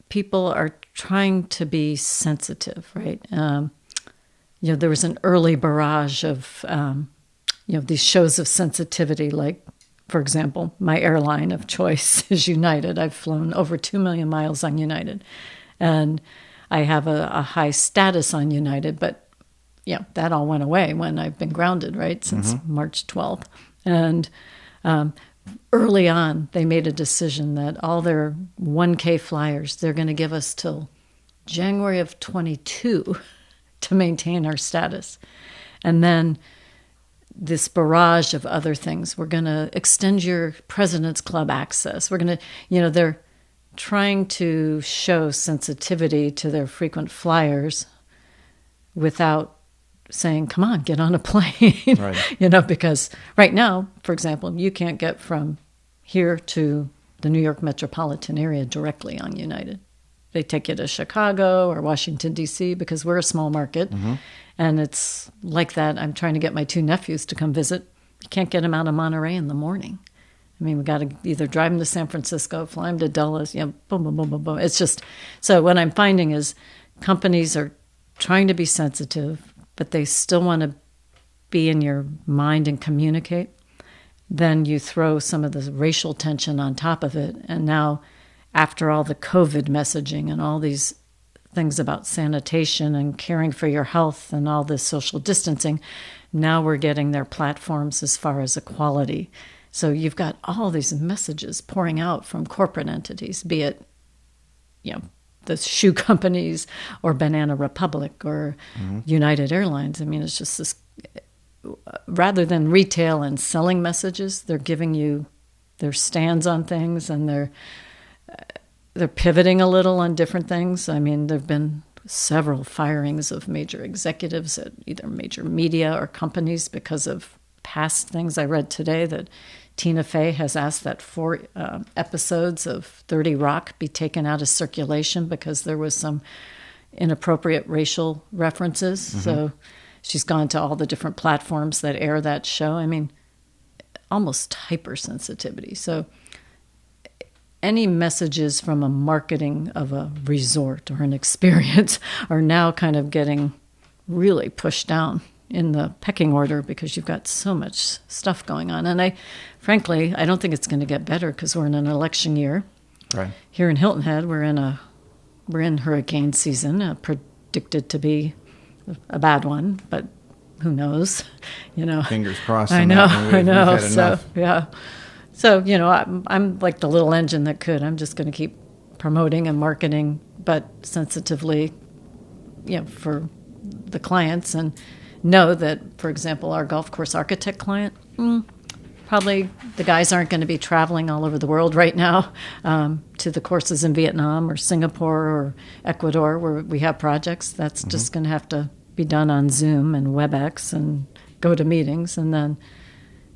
people are trying to be sensitive, right? There was an early barrage of, these shows of sensitivity, like, for example, my airline of choice is United. I've flown over 2 million miles on United. And I have a high status on United, but that all went away when I've been grounded, right, since March 12th. And early on, they made a decision that all their 1K flyers, they're going to give us till January of 22 to maintain our status. And then this barrage of other things. We're going to extend your President's Club access. We're going to, they're trying to show sensitivity to their frequent flyers without saying, come on, get on a plane. Right. Because right now, for example, you can't get from here to the New York metropolitan area directly on United. They take you to Chicago or Washington, D.C. because we're a small market. And it's like that. I'm trying to get my 2 nephews to come visit. You can't get them out of Monterey in the morning. I mean, we got to either drive them to San Francisco, fly them to Dulles, boom, boom, boom, boom, boom. It's just, so what I'm finding is companies are trying to be sensitive, but they still want to be in your mind and communicate. Then you throw some of the racial tension on top of it. And now, after all the COVID messaging and all these things about sanitation and caring for your health and all this social distancing, now we're getting their platforms as far as equality. So you've got all these messages pouring out from corporate entities, be it, the shoe companies or Banana Republic or United Airlines. I mean, it's just this, rather than retail and selling messages, they're giving you their stands on things, and they're pivoting a little on different things. I mean, there've been several firings of major executives at either major media or companies because of past things. I read today that Tina Fey has asked that 4 episodes of 30 Rock be taken out of circulation because there was some inappropriate racial references. So she's gone to all the different platforms that air that show. I mean, almost hypersensitivity. So any messages from a marketing of a resort or an experience are now kind of getting really pushed down in the pecking order because you've got so much stuff going on. And frankly, I don't think it's going to get better because we're in an election year. Right. Here in Hilton Head, we're in hurricane season, predicted to be a bad one, but who knows? Fingers crossed. I know. So yeah. So I'm like the little engine that could. I'm just going to keep promoting and marketing, but sensitively, for the clients, and know that, for example, our golf course architect client, probably the guys aren't going to be traveling all over the world right now to the courses in Vietnam or Singapore or Ecuador where we have projects. That's just going to have to be done on Zoom and WebEx and go to meetings. And then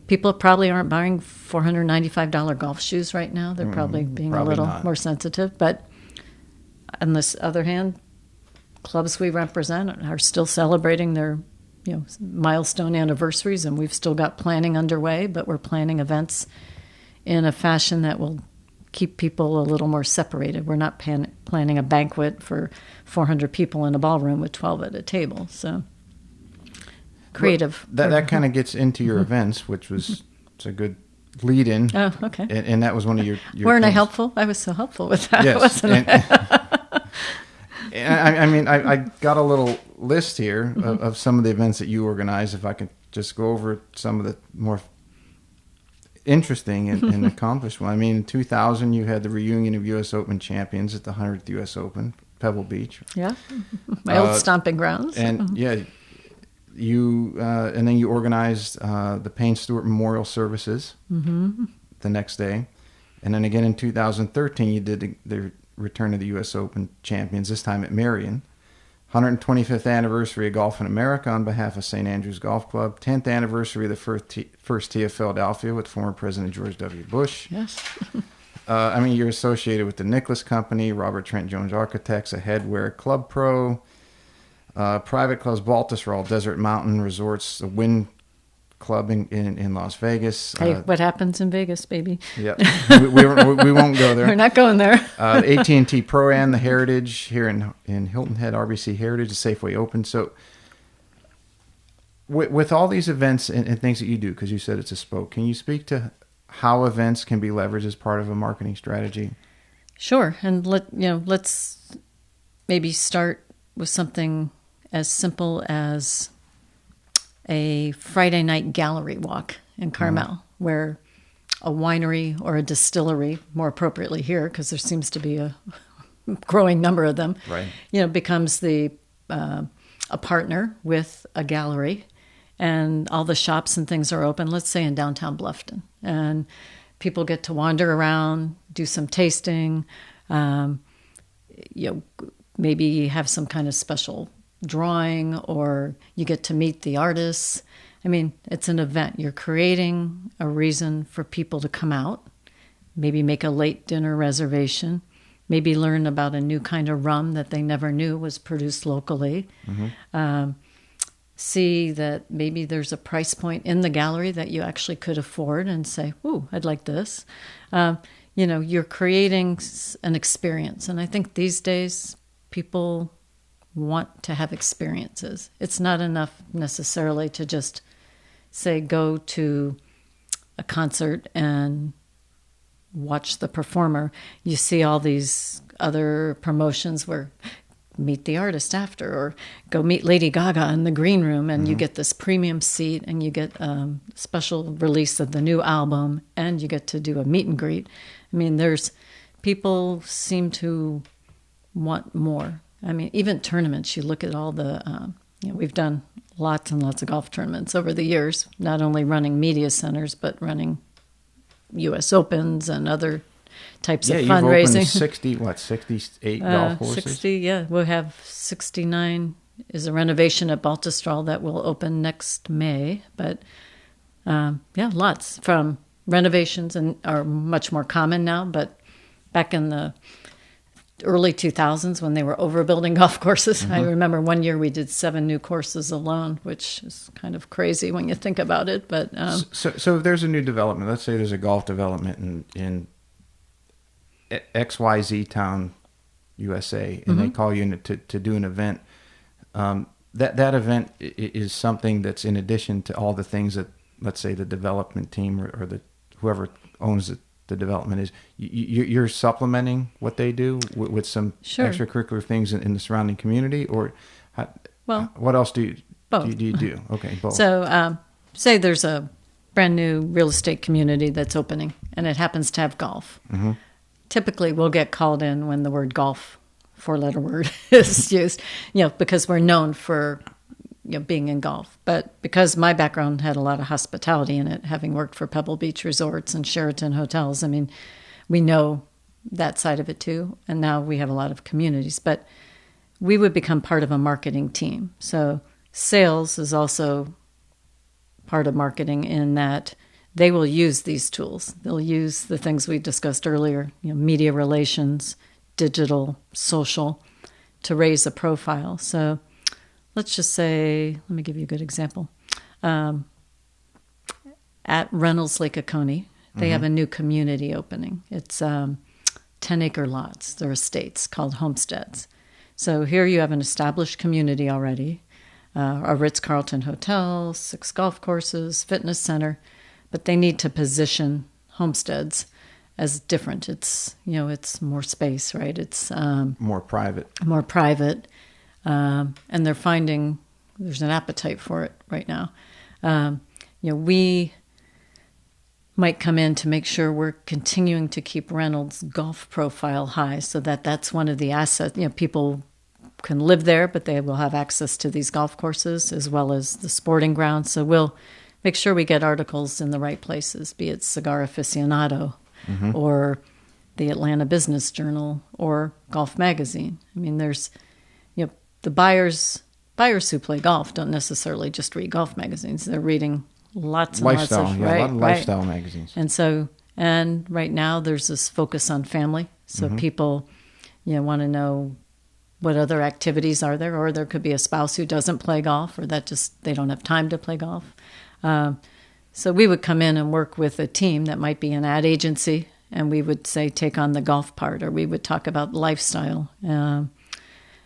people probably aren't buying $495 golf shoes right now. They're probably being a little more sensitive. But on this other hand, clubs we represent are still celebrating their milestone anniversaries, and we've still got planning underway, but we're planning events in a fashion that will keep people a little more separated. We're not planning a banquet for 400 people in a ballroom with 12 at a table. So creative. Well, that kind of gets into your events, which was it's a good lead in. Oh, okay. And that was one of your Weren't things. I helpful? I was so helpful with that, yes. wasn't I? I mean, I got a little list here of some of the events that you organize. If I could just go over some of the more interesting and accomplished one. I mean, in 2000, you had the reunion of U.S. Open champions at the 100th U.S. Open, Pebble Beach. Yeah, my old stomping grounds. And you and then you organized the Payne Stewart Memorial Services the next day, and then again in 2013, you did the return of the U.S. Open champions, this time at Marion, 125th anniversary of Golf in America on behalf of St. Andrews Golf Club. 10th anniversary of the first tee of Philadelphia with former President George W. Bush. Yes. You're associated with the Nicholas Company, Robert Trent Jones Architects, a Headwear Club Pro, private clubs, Baltusrol, Desert Mountain Resorts, the Wind Club in Las Vegas. Hey, what happens in Vegas, baby? Yeah, we won't go there. We're not going there. AT&T Pro-Am, the Heritage here in Hilton Head, RBC Heritage, the Safeway Open. So with all these events and things that you do, because you said it's a spoke, can you speak to how events can be leveraged as part of a marketing strategy? Sure, and let's maybe start with something as simple as a Friday night gallery walk in Carmel, where a winery or a distillery, more appropriately here, because there seems to be a growing number of them, right? Becomes a partner with a gallery, and all the shops and things are open. Let's say in downtown Bluffton, and people get to wander around, do some tasting, maybe have some kind of special drawing, or you get to meet the artists. It's an event. You're creating a reason for people to come out, maybe make a late dinner reservation, maybe learn about a new kind of rum that they never knew was produced locally. See that maybe there's a price point in the gallery that you actually could afford and say, ooh, I'd like this. You're creating an experience. And I think these days people want to have experiences. It's not enough necessarily to just say go to a concert and watch the performer. You see all these other promotions where meet the artist after, or go meet Lady Gaga in the green room, and you get this premium seat, and you get a special release of the new album, and you get to do a meet and greet. There's people seem to want more. Even tournaments, you look at all the, we've done lots and lots of golf tournaments over the years, not only running media centers, but running U.S. Opens and other types of fundraising. You've opened 68 golf courses? 60, yeah. We'll have 69 is a renovation at Baltusrol that will open next May. But, lots from renovations and are much more common now. But back in the early 2000s when they were overbuilding golf courses. I remember one year we did 7 new courses alone, which is kind of crazy when you think about it. But so if there's a new development, let's say there's a golf development in XYZ town, USA, and they call you in to do an event. That event is something that's in addition to all the things that, let's say, the development team or the whoever owns the development is. You're supplementing what they do with some extracurricular things in the surrounding community, or what else do you do? Okay, both. So say there's a brand new real estate community that's opening, and it happens to have golf. Typically, we'll get called in when the word golf, 4-letter word, is used, because we're known for being in golf. But because my background had a lot of hospitality in it, having worked for Pebble Beach Resorts and Sheraton Hotels, we know that side of it too. And now we have a lot of communities. But we would become part of a marketing team. So sales is also part of marketing in that they will use these tools. They'll use the things we discussed earlier, media relations, digital, social, to raise a profile. So let's just say, let me give you a good example. At Reynolds Lake Oconee, they have a new community opening. It's 10-acre lots. They're estates called homesteads. So here you have an established community already, a Ritz-Carlton hotel, 6 golf courses, fitness center, but they need to position homesteads as different. It's, it's more space, right? It's more private. More private. And they're finding there's an appetite for it right now. We might come in to make sure we're continuing to keep Reynolds' golf profile high, so that's one of the assets. People can live there, but they will have access to these golf courses as well as the sporting grounds. So we'll make sure we get articles in the right places, be it Cigar Aficionado or the Atlanta Business Journal or Golf Magazine. There's the buyers who play golf don't necessarily just read golf magazines. They're reading lots and Lifestyle, lots of, a right, lot of lifestyle magazines. And right now there's this focus on family. So people, want to know what other activities are there, or there could be a spouse who doesn't play golf, or that just they don't have time to play golf. So we would come in and work with a team that might be an ad agency, and we would say take on the golf part, or we would talk about lifestyle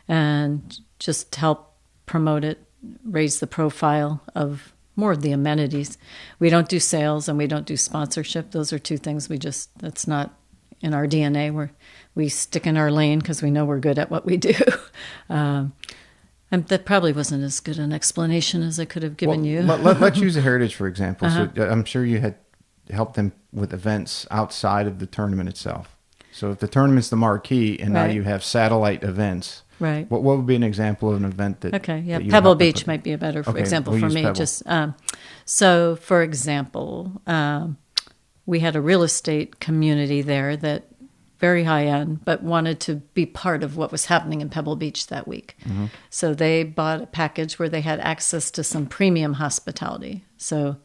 and just help promote it, raise the profile of more of the amenities. We don't do sales and we don't do sponsorship. Those are two things that's not in our DNA. We stick in our lane because we know we're good at what we do. And that probably wasn't as good an explanation as I could have given you. Let's use the Heritage, for example. So I'm sure you had helped them with events outside of the tournament itself. So if the tournament's the marquee and now you have satellite events, right? What would be an example of an event that? Okay, yeah, that Pebble Beach might be a better example we'll for use me. Pebble. So, for example, we had a real estate community there that very high end, but wanted to be part of what was happening in Pebble Beach that week. So they bought a package where they had access to some premium hospitality. So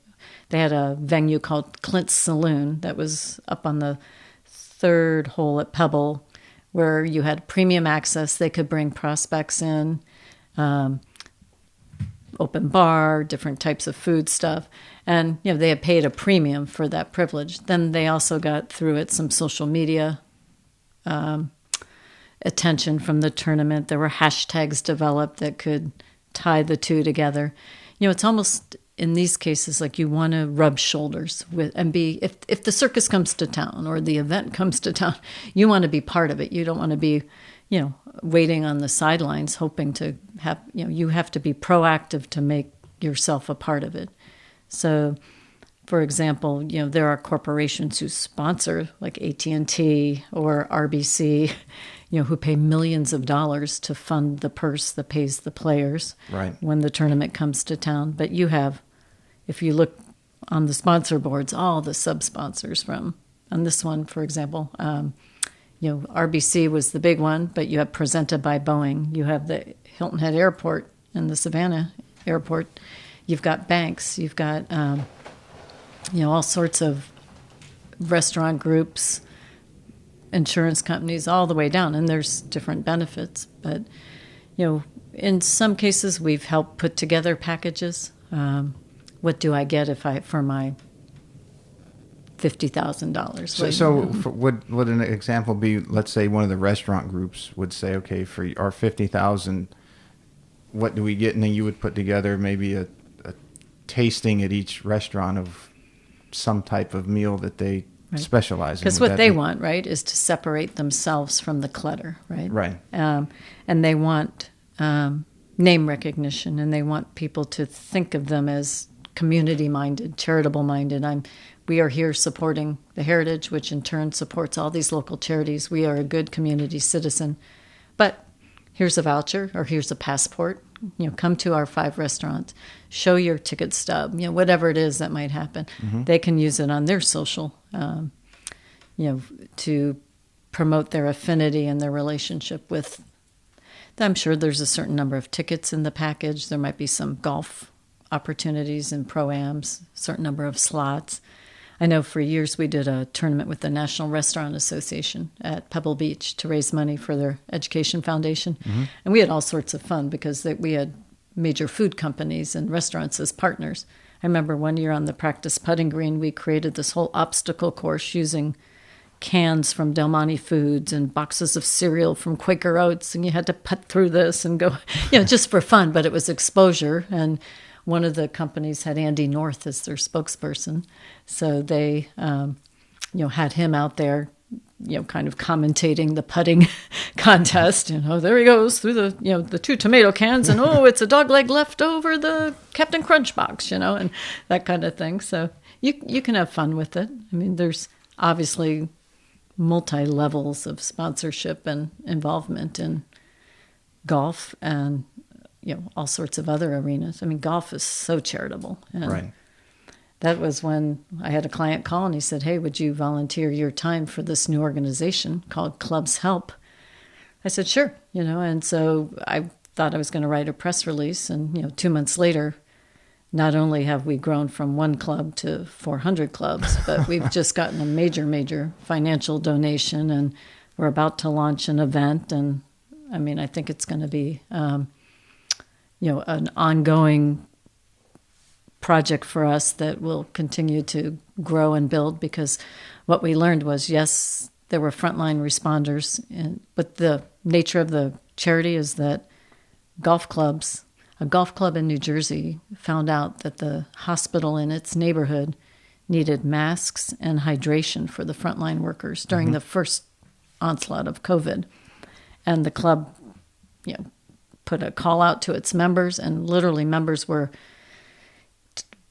they had a venue called Clint's Saloon that was up on the third hole at Pebble, where you had premium access. They could bring prospects in, open bar, different types of food stuff. And, they had paid a premium for that privilege. Then they also got through it some social media attention from the tournament. There were hashtags developed that could tie the two together. It's almost in these cases like you want to rub shoulders with and be, if the circus comes to town or the event comes to town, you want to be part of it. You don't want to be, waiting on the sidelines hoping to have, you have to be proactive to make yourself a part of it. So, for example, there are corporations who sponsor, like AT&T or RBC, who pay millions of dollars to fund the purse that pays the players when the tournament comes to town. But you have, if you look on the sponsor boards, all the sub-sponsors on this one, for example, RBC was the big one, but you have presented by Boeing. You have the Hilton Head Airport and the Savannah Airport. You've got banks. You've got all sorts of restaurant groups, insurance companies, all the way down, and there's different benefits. But, in some cases, we've helped put together packages. What do I get for my $50,000? So would an example be, let's say one of the restaurant groups would say, okay, for our $50,000, what do we get? And then you would put together maybe a tasting at each restaurant of some type of meal that they specialize in. Because what they want, right, is to separate themselves from the clutter, right? Right. And they want name recognition, and they want people to think of them as community-minded, charitable-minded. We are here supporting the Heritage, which in turn supports all these local charities. We are a good community citizen. But here's a voucher, or here's a passport. Come to our 5 restaurants, show your ticket stub, whatever it is that might happen. They can use it on their social, to promote their affinity and their relationship with. I'm sure there's a certain number of tickets in the package. There might be some golf opportunities and pro-ams, certain number of slots. I know for years we did a tournament with the National Restaurant Association at Pebble Beach to raise money for their education foundation. And we had all sorts of fun because we had major food companies and restaurants as partners. I remember one year on the practice putting green, we created this whole obstacle course using cans from Del Monte Foods and boxes of cereal from Quaker Oats, and you had to putt through this and go, just for fun, but it was exposure. And one of the companies had Andy North as their spokesperson. So they, had him out there, kind of commentating the putting contest. There he goes through the 2 tomato cans, and it's a dog leg left over the Captain Crunch box, and that kind of thing. So you can have fun with it. I mean, there's obviously multi-levels of sponsorship and involvement in golf and all sorts of other arenas. I mean, golf is so charitable. And right. That was when I had a client call and he said, hey, would you volunteer your time for this new organization called Clubs Help? I said, sure. And so I thought I was going to write a press release, and 2 months later, not only have we grown from one club to 400 clubs, but we've just gotten a major financial donation, and we're about to launch an event. And I mean, I think it's going to be, an ongoing project for us that will continue to grow and build, because what we learned was, yes, there were frontline responders, but the nature of the charity is that a golf club in New Jersey found out that the hospital in its neighborhood needed masks and hydration for the frontline workers during the first onslaught of COVID. And the club, put a call out to its members, and literally members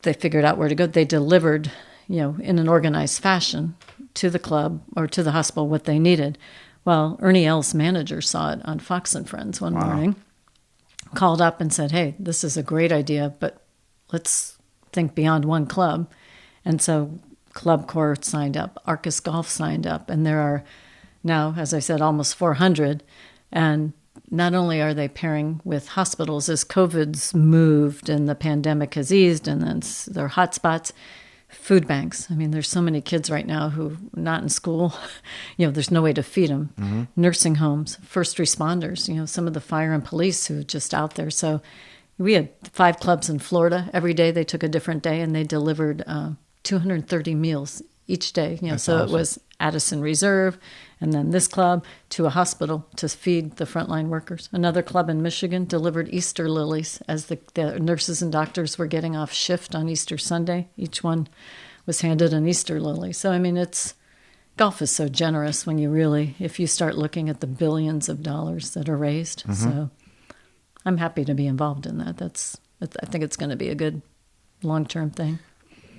they figured out where to go. They delivered, in an organized fashion to the club or to the hospital what they needed. Well, Ernie Els' manager saw it on Fox and Friends one morning, called up and said, hey, this is a great idea, but let's think beyond one club. And so Club Corps signed up, Arcus Golf signed up, and there are now, as I said, almost 400. And not only are they pairing with hospitals as COVID's moved and the pandemic has eased, and then there are hotspots, food banks. I mean, there's so many kids right now who are not in school. There's no way to feed them. Mm-hmm. Nursing homes, first responders, some of the fire and police who are just out there. So we had 5 clubs in Florida. Every day they took a different day, and they delivered 230 meals each day. So awesome. It was Addison Reserve, and then this club to a hospital to feed the frontline workers. Another club in Michigan delivered Easter lilies as the nurses and doctors were getting off shift on Easter Sunday. Each one was handed an Easter lily. So, I mean, golf is so generous if you start looking at the billions of dollars that are raised. Mm-hmm. So I'm happy to be involved in that. I think it's going to be a good long-term thing.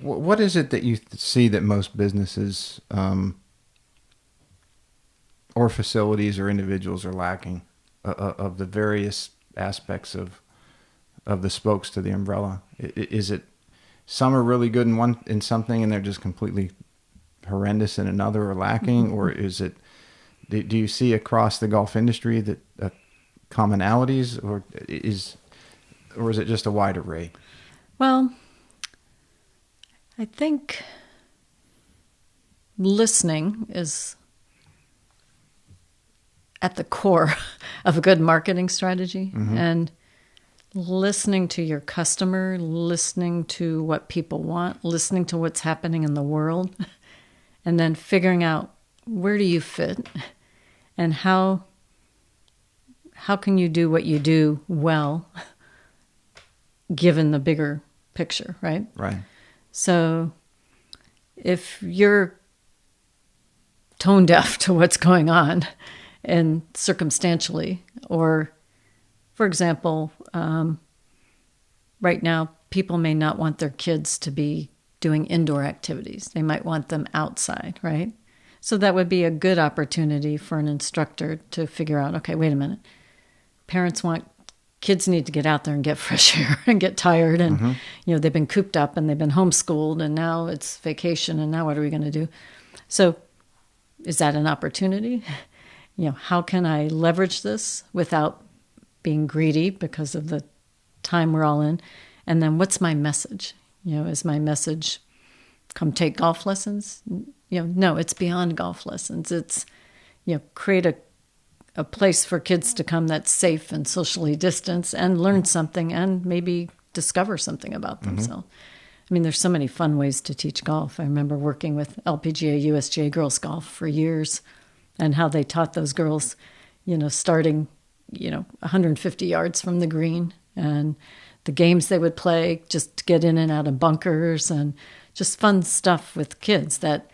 What is it that you see that most businesses or facilities or individuals are lacking of the various aspects of the spokes to the umbrella? Is it some are really good in something and they're just completely horrendous in another or lacking? Mm-hmm. Or is it, do you see across the golf industry that commonalities, or is it just a wide array? Well, I think listening is at the core of a good marketing strategy. Mm-hmm. And listening to your customer, listening to what people want, listening to what's happening in the world, and then figuring out where do you fit and how can you do what you do well given the bigger picture, right? Right. So if you're tone deaf to what's going on, and circumstantially, or, for example, right now, people may not want their kids to be doing indoor activities. They might want them outside, right? So that would be a good opportunity for an instructor to figure out, okay, wait a minute. Kids need to get out there and get fresh air and get tired. And, mm-hmm. They've been cooped up and they've been homeschooled, and now it's vacation, and now what are we going to do? So is that an opportunity? How can I leverage this without being greedy because of the time we're all in? And then what's my message? Is my message, come take golf lessons? No, it's beyond golf lessons. It's, create a place for kids to come that's safe and socially distanced and learn something and maybe discover something about themselves. Mm-hmm. I mean, there's so many fun ways to teach golf. I remember working with LPGA, USGA girls golf for years, and how they taught those girls, starting, 150 yards from the green, and the games they would play just to get in and out of bunkers, and just fun stuff with kids that,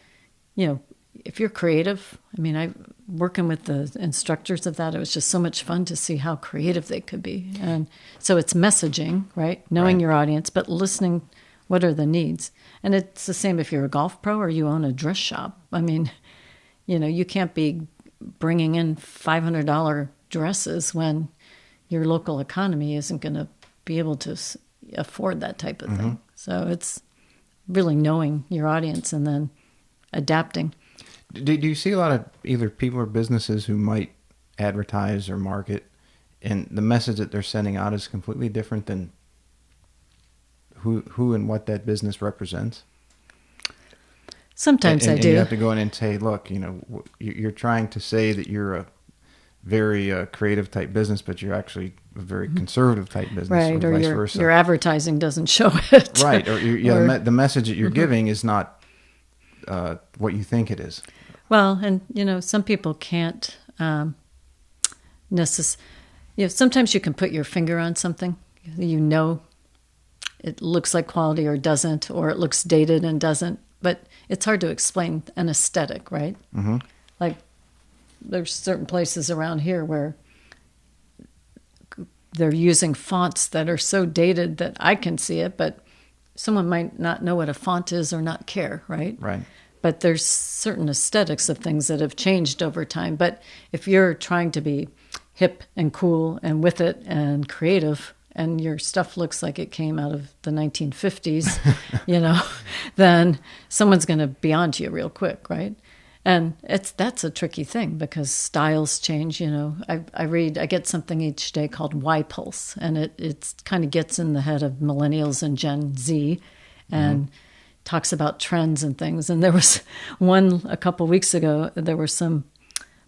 if you're creative, I mean, working with the instructors of that, it was just so much fun to see how creative they could be. And so it's messaging, right? Knowing your audience, but listening, what are the needs? And it's the same if you're a golf pro or you own a dress shop. I mean, you can't be bringing in $500 dresses when your local economy isn't going to be able to afford that type of thing. So it's really knowing your audience and then adapting. Do you see a lot of either people or businesses who might advertise or market and the message that they're sending out is completely different than who and what that business represents? Sometimes I do. And you have to go in and say, look, you're trying to say that you're a very creative type business, but you're actually a very conservative type business, right? or Or vice versa. your advertising doesn't show it, right? Or the message that you're giving is not what you think it is. Well, and some people can't sometimes you can put your finger on something, it looks like quality or doesn't, or it looks dated and doesn't, but it's hard to explain an aesthetic, right? Mm-hmm. Like there's certain places around here where they're using fonts that are so dated that I can see it, but someone might not know what a font is or not care, right? Right. But there's certain aesthetics of things that have changed over time. But if you're trying to be hip and cool and with it and creative, and your stuff looks like it came out of the 1950s, then someone's going to be onto you real quick, right? And that's a tricky thing because styles change. I get something each day called Y Pulse, and it kind of gets in the head of millennials and Gen Z, and talks about trends and things. And there was one a couple weeks ago. There were some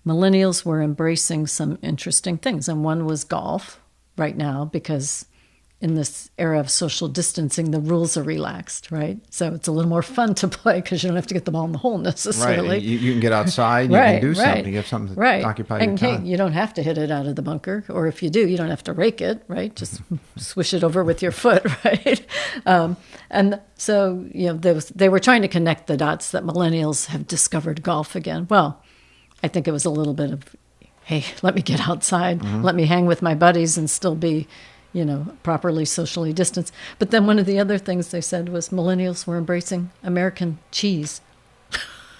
millennials were embracing some interesting things, and one was golf right now because in this era of social distancing, the rules are relaxed, right? So it's a little more fun to play because you don't have to get the ball in the hole necessarily. Right. You can get outside, you can do something. You have something to occupy your time. Hey, you don't have to hit it out of the bunker, or if you do, you don't have to rake it, right? Just swish it over with your foot, right? And so, they were trying to connect the dots that millennials have discovered golf again. Well, I think it was a little bit of, hey, let me get outside, let me hang with my buddies and still be properly socially distanced. But then one of the other things they said was millennials were embracing American cheese.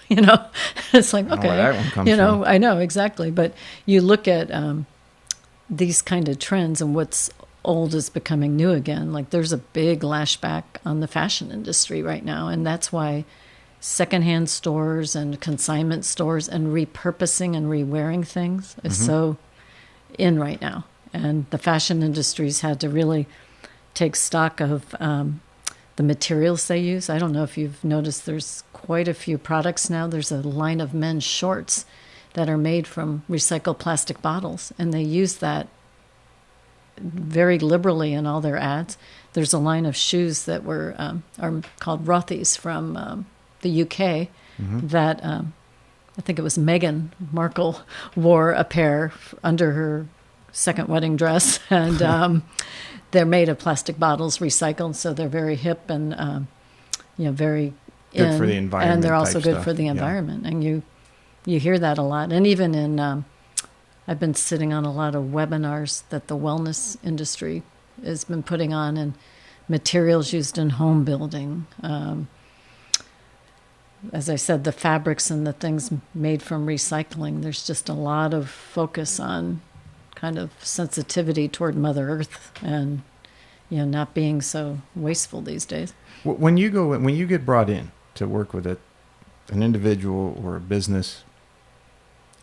It's like, okay, where that one comes from. I know exactly. But you look at these kind of trends and what's old is becoming new again. Like there's a big lashback on the fashion industry right now. And that's why secondhand stores and consignment stores and repurposing and rewearing things is so in right now. And the fashion industry's had to really take stock of the materials they use. I don't know if you've noticed there's quite a few products now. There's a line of men's shorts that are made from recycled plastic bottles, and they use that very liberally in all their ads. There's a line of shoes that are called Rothy's from the UK that I think it was Meghan Markle wore a pair under her second wedding dress, and they're made of plastic bottles, recycled, so they're very hip and very good for the environment, and they're also good stuff. for the environment. And you hear that a lot. And even in I've been sitting on a lot of webinars that the wellness industry has been putting on, and materials used in home building. As I said, the fabrics and the things made from recycling. There's just a lot of focus on kind of sensitivity toward Mother Earth and not being so wasteful these days. When you get brought in to work with an individual or a business,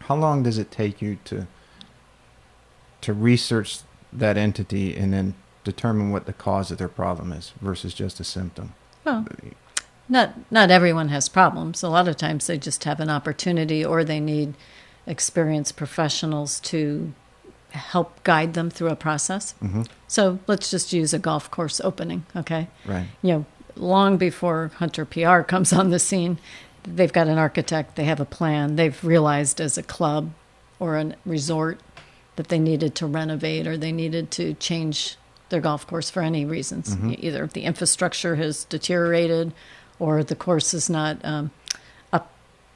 how long does it take you to research that entity and then determine what the cause of their problem is versus just a symptom? Well, not everyone has problems. A lot of times they just have an opportunity, or they need experienced professionals to help guide them through a process. So let's just use a golf course opening, okay? Right. Long before Hunter PR comes on the scene, they've got an architect, they have a plan, they've realized as a club or a resort that they needed to renovate or they needed to change their golf course for any reasons. Either the infrastructure has deteriorated or the course is not up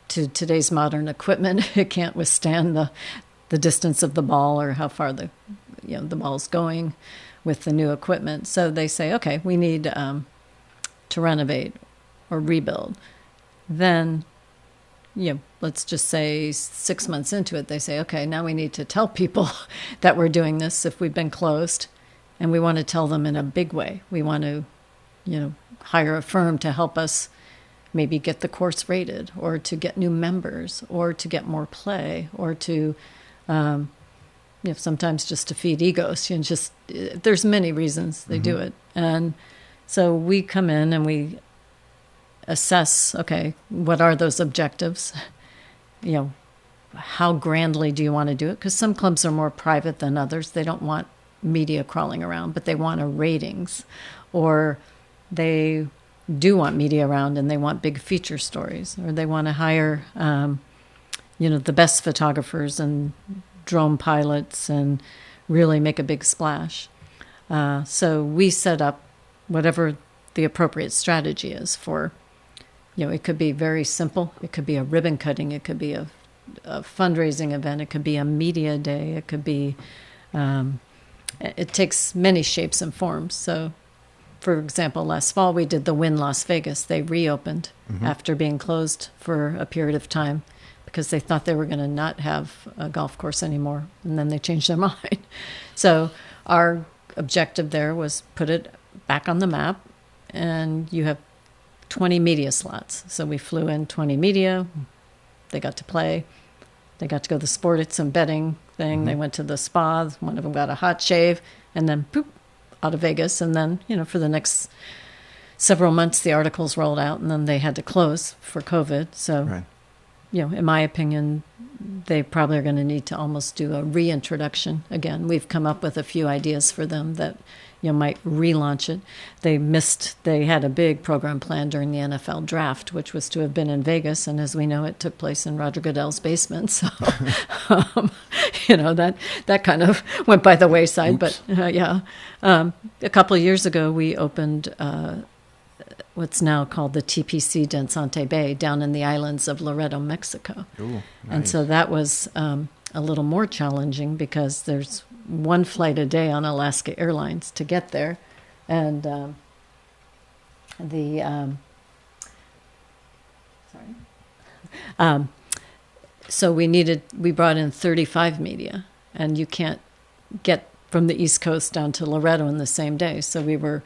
to today's modern equipment. It can't withstand the distance of the ball or how far the ball's going with the new equipment. So they say, okay, we need to renovate or rebuild. Then, let's just say 6 months into it, they say, okay, now we need to tell people that we're doing this if we've been closed, and we want to tell them in a big way. We want to, hire a firm to help us maybe get the course rated or to get new members or to get more play or to sometimes just to feed egos. There's many reasons they do it. And so we come in and we assess, okay, what are those objectives? How grandly do you want to do it? Because some clubs are more private than others. They don't want media crawling around, but they want a ratings. Or they do want media around and they want big feature stories. Or they want to hire, the best photographers and drone pilots and really make a big splash. So we set up whatever the appropriate strategy is for, it could be very simple. It could be a ribbon cutting. It could be a fundraising event. It could be a media day. It could be, it takes many shapes and forms. So, for example, last fall we did the Wynn Las Vegas. They reopened after being closed for a period of time because they thought they were going to not have a golf course anymore. And then they changed their mind. So our objective there was put it back on the map, and you have 20 media slots. So we flew in 20 media. They got to play. They got to go to the sports and betting thing. They went to the spa. One of them got a hot shave, and then poop, out of Vegas. And then, for the next several months, the articles rolled out, and then they had to close for COVID. So, Right. In my opinion, they probably are going to need to almost do a reintroduction again. We've come up with a few ideas for them that might relaunch it. They had a big program planned during the NFL draft, which was to have been in Vegas. And as we know, it took place in Roger Goodell's basement. So, that kind of went by the wayside. Oops. But a couple of years ago, we opened what's now called the TPC Danzante Bay down in the islands of Loreto, Mexico. Ooh, nice. And so that was a little more challenging because there's one flight a day on Alaska Airlines to get there. And so we brought in 35 media, and you can't get from the East Coast down to Loreto in the same day. So we were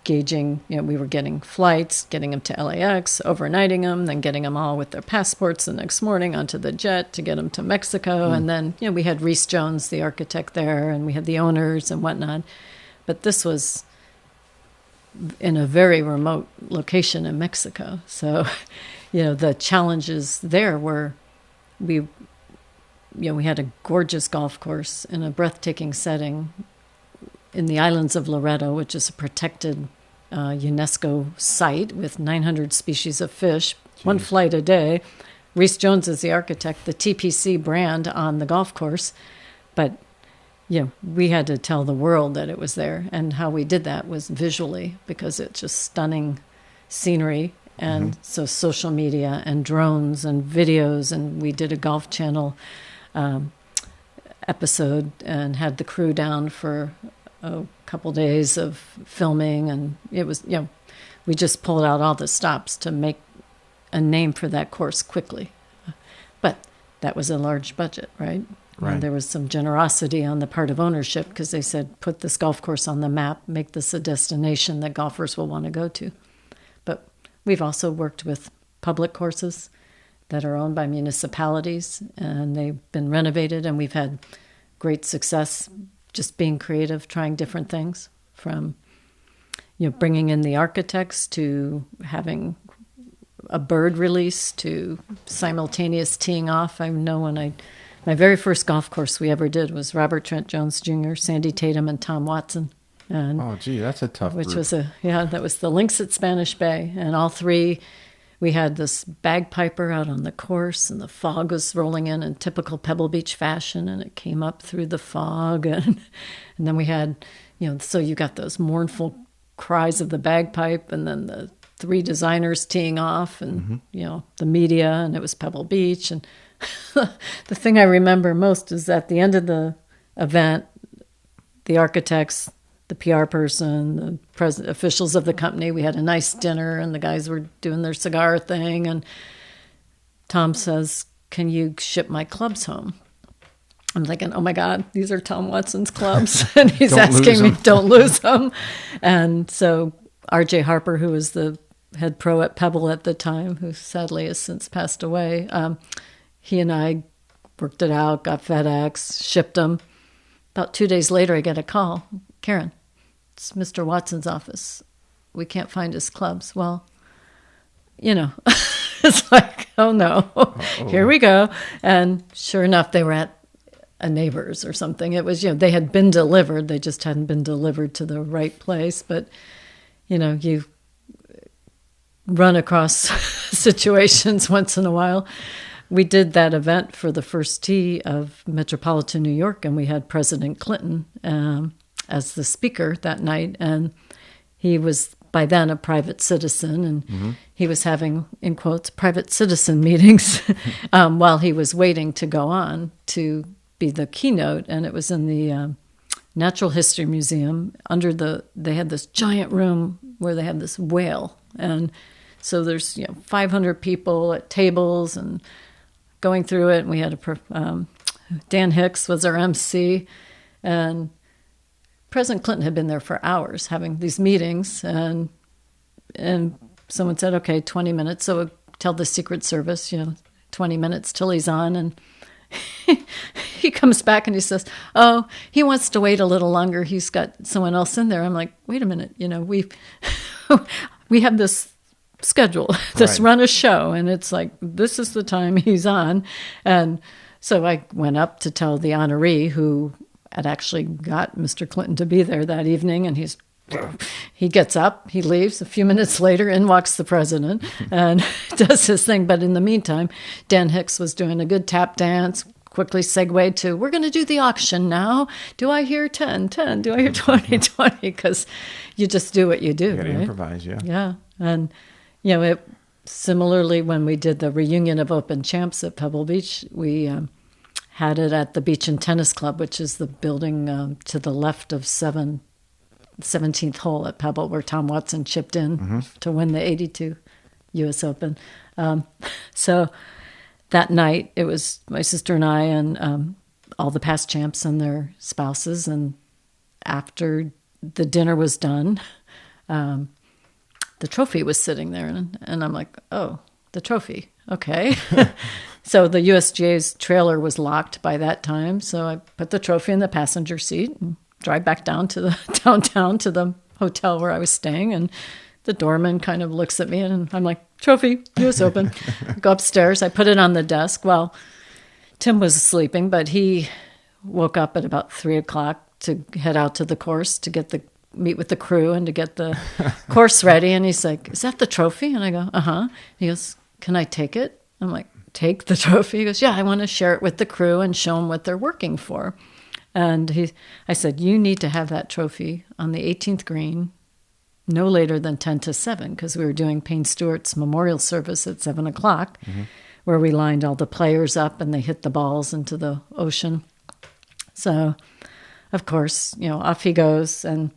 gauging, we were getting flights, getting them to LAX, overnighting them, then getting them all with their passports the next morning onto the jet to get them to Mexico. And then, we had Reese Jones, the architect there, and we had the owners and whatnot. But this was in a very remote location in Mexico. So, the challenges there were we had a gorgeous golf course in a breathtaking setting in the islands of Loreto, which is a protected UNESCO site with 900 species of fish, one flight a day. Reese Jones is the architect, the TPC brand on the golf course. But, we had to tell the world that it was there. And how we did that was visually, because it's just stunning scenery. And so social media and drones and videos. And we did a Golf Channel episode and had the crew down for a couple days of filming, and it was, we just pulled out all the stops to make a name for that course quickly. But that was a large budget, right? Right. And there was some generosity on the part of ownership because they said, put this golf course on the map, make this a destination that golfers will want to go to. But we've also worked with public courses that are owned by municipalities, and they've been renovated, and we've had great success just being creative, trying different things, from bringing in the architects to having a bird release to simultaneous teeing off. I know my very first golf course we ever did was Robert Trent Jones Jr., Sandy Tatum, and Tom Watson. And Oh, gee, that's a tough which group. was that was the Links at Spanish Bay, and all three. We had this bagpiper out on the course, and the fog was rolling in typical Pebble Beach fashion, and it came up through the fog. And then we had, so you got those mournful cries of the bagpipe, and then the three designers teeing off, and, the media, and it was Pebble Beach. And the thing I remember most is at the end of the event, the architects, the PR person, the officials of the company. We had a nice dinner, and the guys were doing their cigar thing. And Tom says, "Can you ship my clubs home?" I'm thinking, oh my God, these are Tom Watson's clubs. And he's Don't asking lose me, them. don't lose them. And so RJ Harper, who was the head pro at Pebble at the time, who sadly has since passed away, he and I worked it out, got FedEx, shipped them. about 2 days later, I get a call. Karen, it's Mr. Watson's office. We can't find his clubs. Well, it's like, oh no, here we go. And sure enough, they were at a neighbor's or something. It was, they had been delivered. They just hadn't been delivered to the right place. But, you run across situations once in a while. We did that event for the first tee of Metropolitan New York, and we had President Clinton as the speaker that night. And he was by then a private citizen, and he was having, in quotes, private citizen meetings while he was waiting to go on to be the keynote. And it was in the Natural History Museum. They had this giant room where they had this whale. And so there's 500 people at tables and going through it. And we had Dan Hicks was our MC, and President Clinton had been there for hours having these meetings, and someone said, okay, 20 minutes. So tell the Secret Service, 20 minutes till he's on. And he comes back and he says, oh, he wants to wait a little longer. He's got someone else in there. I'm like, wait a minute, we have this schedule, run a show, and it's like, this is the time he's on. And so I went up to tell the honoree who had actually got Mr. Clinton to be there that evening, and he gets up, he leaves. A few minutes later, in walks the president and does his thing. But in the meantime, Dan Hicks was doing a good tap dance, quickly segued to, we're going to do the auction now. Do I hear 10, 10? Do I hear 20, 20? Because you just do what you do. You got to right? improvise, yeah. Yeah. And, similarly, when we did the reunion of Open Champs at Pebble Beach, we had it at the Beach and Tennis Club, which is the building to the left of 17th hole at Pebble, where Tom Watson chipped in to win the 82 U.S. Open. So that night, it was my sister and I and all the past champs and their spouses. And after the dinner was done, the trophy was sitting there. And I'm like, oh, the trophy. Okay. So the USGA's trailer was locked by that time. So I put the trophy in the passenger seat and drive back down to the downtown to the hotel where I was staying. And the doorman kind of looks at me and I'm like, trophy, US Open. Go upstairs. I put it on the desk. Well, Tim was sleeping, but he woke up at about 3:00 to head out to the course to meet with the crew and to get the course ready. And he's like, is that the trophy? And I go, uh-huh. He goes, can I take it? I'm like, take the trophy? He goes, yeah, I want to share it with the crew and show them what they're working for. And I said, you need to have that trophy on the 18th green no later than 10-7, because we were doing Payne Stewart's memorial service at 7:00, where we lined all the players up and they hit the balls into the ocean. So, of course, off he goes and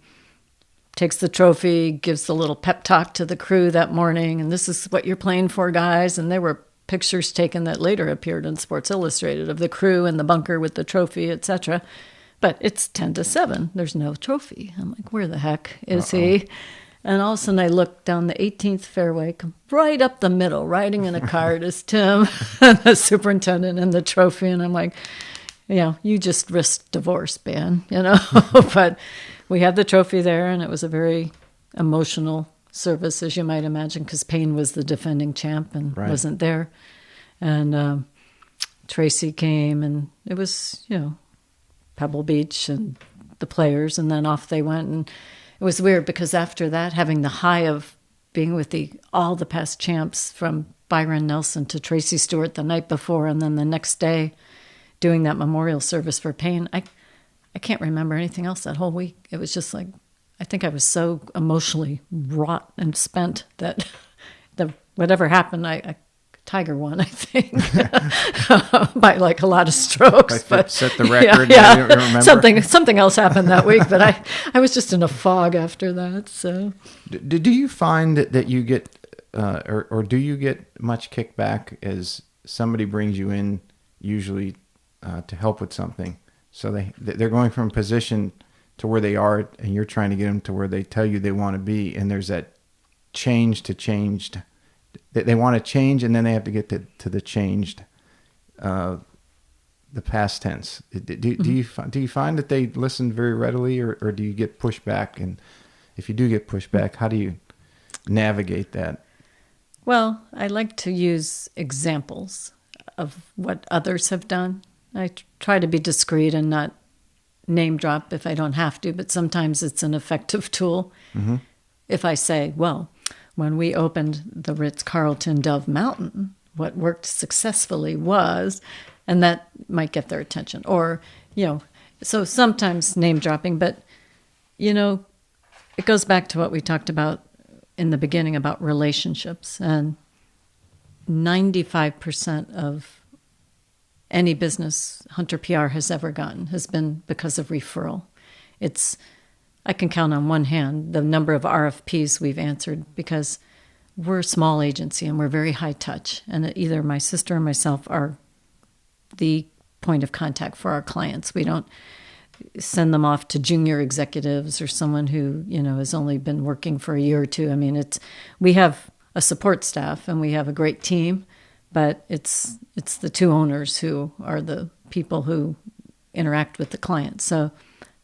takes the trophy, gives the little pep talk to the crew that morning, and this is what you're playing for, guys. And there were pictures taken that later appeared in Sports Illustrated of the crew in the bunker with the trophy, etc. But it's 10-7. There's no trophy. I'm like, where the heck is he? And all of a sudden I look down the 18th fairway, right up the middle, riding in a cart is Tim, the superintendent, and the trophy. And I'm like, you just risked divorce, man, But we had the trophy there, and it was a very emotional service, as you might imagine, because Payne was the defending champ and wasn't there. And Tracy came, and it was, Pebble Beach and the players, and then off they went. And it was weird because after that, having the high of being with all the past champs, from Byron Nelson to Tracy Stewart the night before, and then the next day doing that memorial service for Payne, I can't remember anything else that whole week. It was just like, I think I was so emotionally wrought and spent that whatever happened, Tiger won, I think, by like a lot of strokes. But set the record. Yeah. You remember? Something else happened that week, but I was just in a fog after that. So, do you find that you get, or do you get much kickback as somebody brings you in, usually to help with something? So they're going from a position to where they are, and you're trying to get them to where they tell you they want to be, and there's that change to changed. They want to change, and then they have to get to the changed the past tense? Do you find that they listen very readily, or do you get pushback? And if you do get pushback, how do you navigate that? Well, I like to use examples of what others have done. I try to be discreet and not name drop if I don't have to, but sometimes it's an effective tool. Mm-hmm. If I say, well, when we opened the Ritz-Carlton Dove Mountain, what worked successfully was, and that might get their attention. Or, so sometimes name dropping, but, it goes back to what we talked about in the beginning about relationships. And 95% of any business Hunter PR has ever gotten has been because of referral. I can count on one hand the number of RFPs we've answered because we're a small agency and we're very high touch. And either my sister or myself are the point of contact for our clients. We don't send them off to junior executives or someone who, has only been working for a year or two. I mean, we have a support staff and we have a great team, but it's the two owners who are the people who interact with the client. So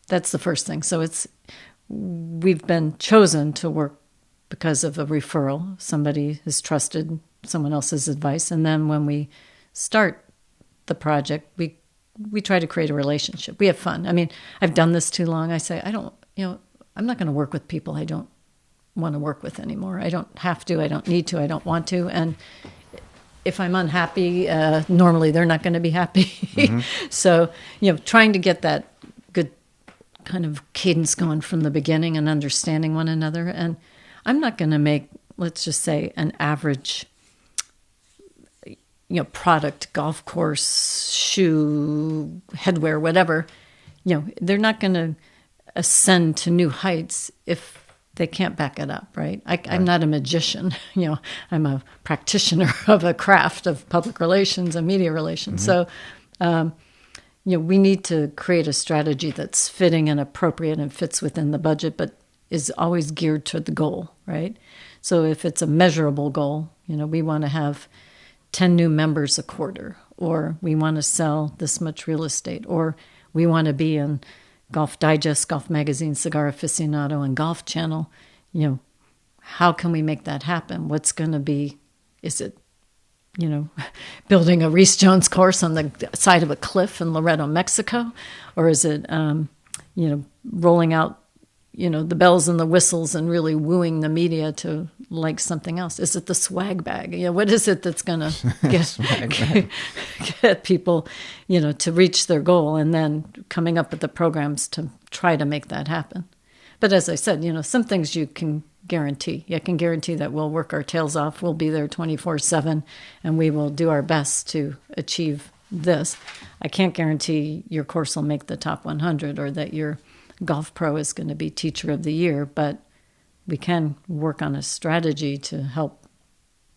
that's the first thing. So we've been chosen to work because of a referral. Somebody has trusted someone else's advice. And then when we start the project, we try to create a relationship. We have fun. I mean, I've done this too long. I say, I'm not going to work with people I don't want to work with anymore. I don't have to. I don't need to. I don't want to. And if I'm unhappy, normally they're not going to be happy. Mm-hmm. So, trying to get that good kind of cadence going from the beginning and understanding one another. And I'm not going to make, let's just say, an average product, golf course, shoe, headwear, whatever, they're not going to ascend to new heights if they can't back it up, right? I'm not a magician. I'm a practitioner of a craft of public relations and media relations. Mm-hmm. So, we need to create a strategy that's fitting and appropriate and fits within the budget, but is always geared toward the goal, right? So if it's a measurable goal, we want to have 10 new members a quarter, or we want to sell this much real estate, or we want to be in Golf Digest, Golf Magazine, Cigar Aficionado, and Golf Channel. How can we make that happen? What's going to be, is it, building a Reese Jones course on the side of a cliff in Loreto, Mexico? Or is it, rolling out, the bells and the whistles and really wooing the media to like something else? Is it the swag bag? What is it that's going to get people, to reach their goal, and then coming up with the programs to try to make that happen? But as I said, some things you can guarantee. I can guarantee that we'll work our tails off. We'll be there 24/7, and we will do our best to achieve this. I can't guarantee your course will make the top 100 or that your Golf Pro is going to be Teacher of the Year, but we can work on a strategy to help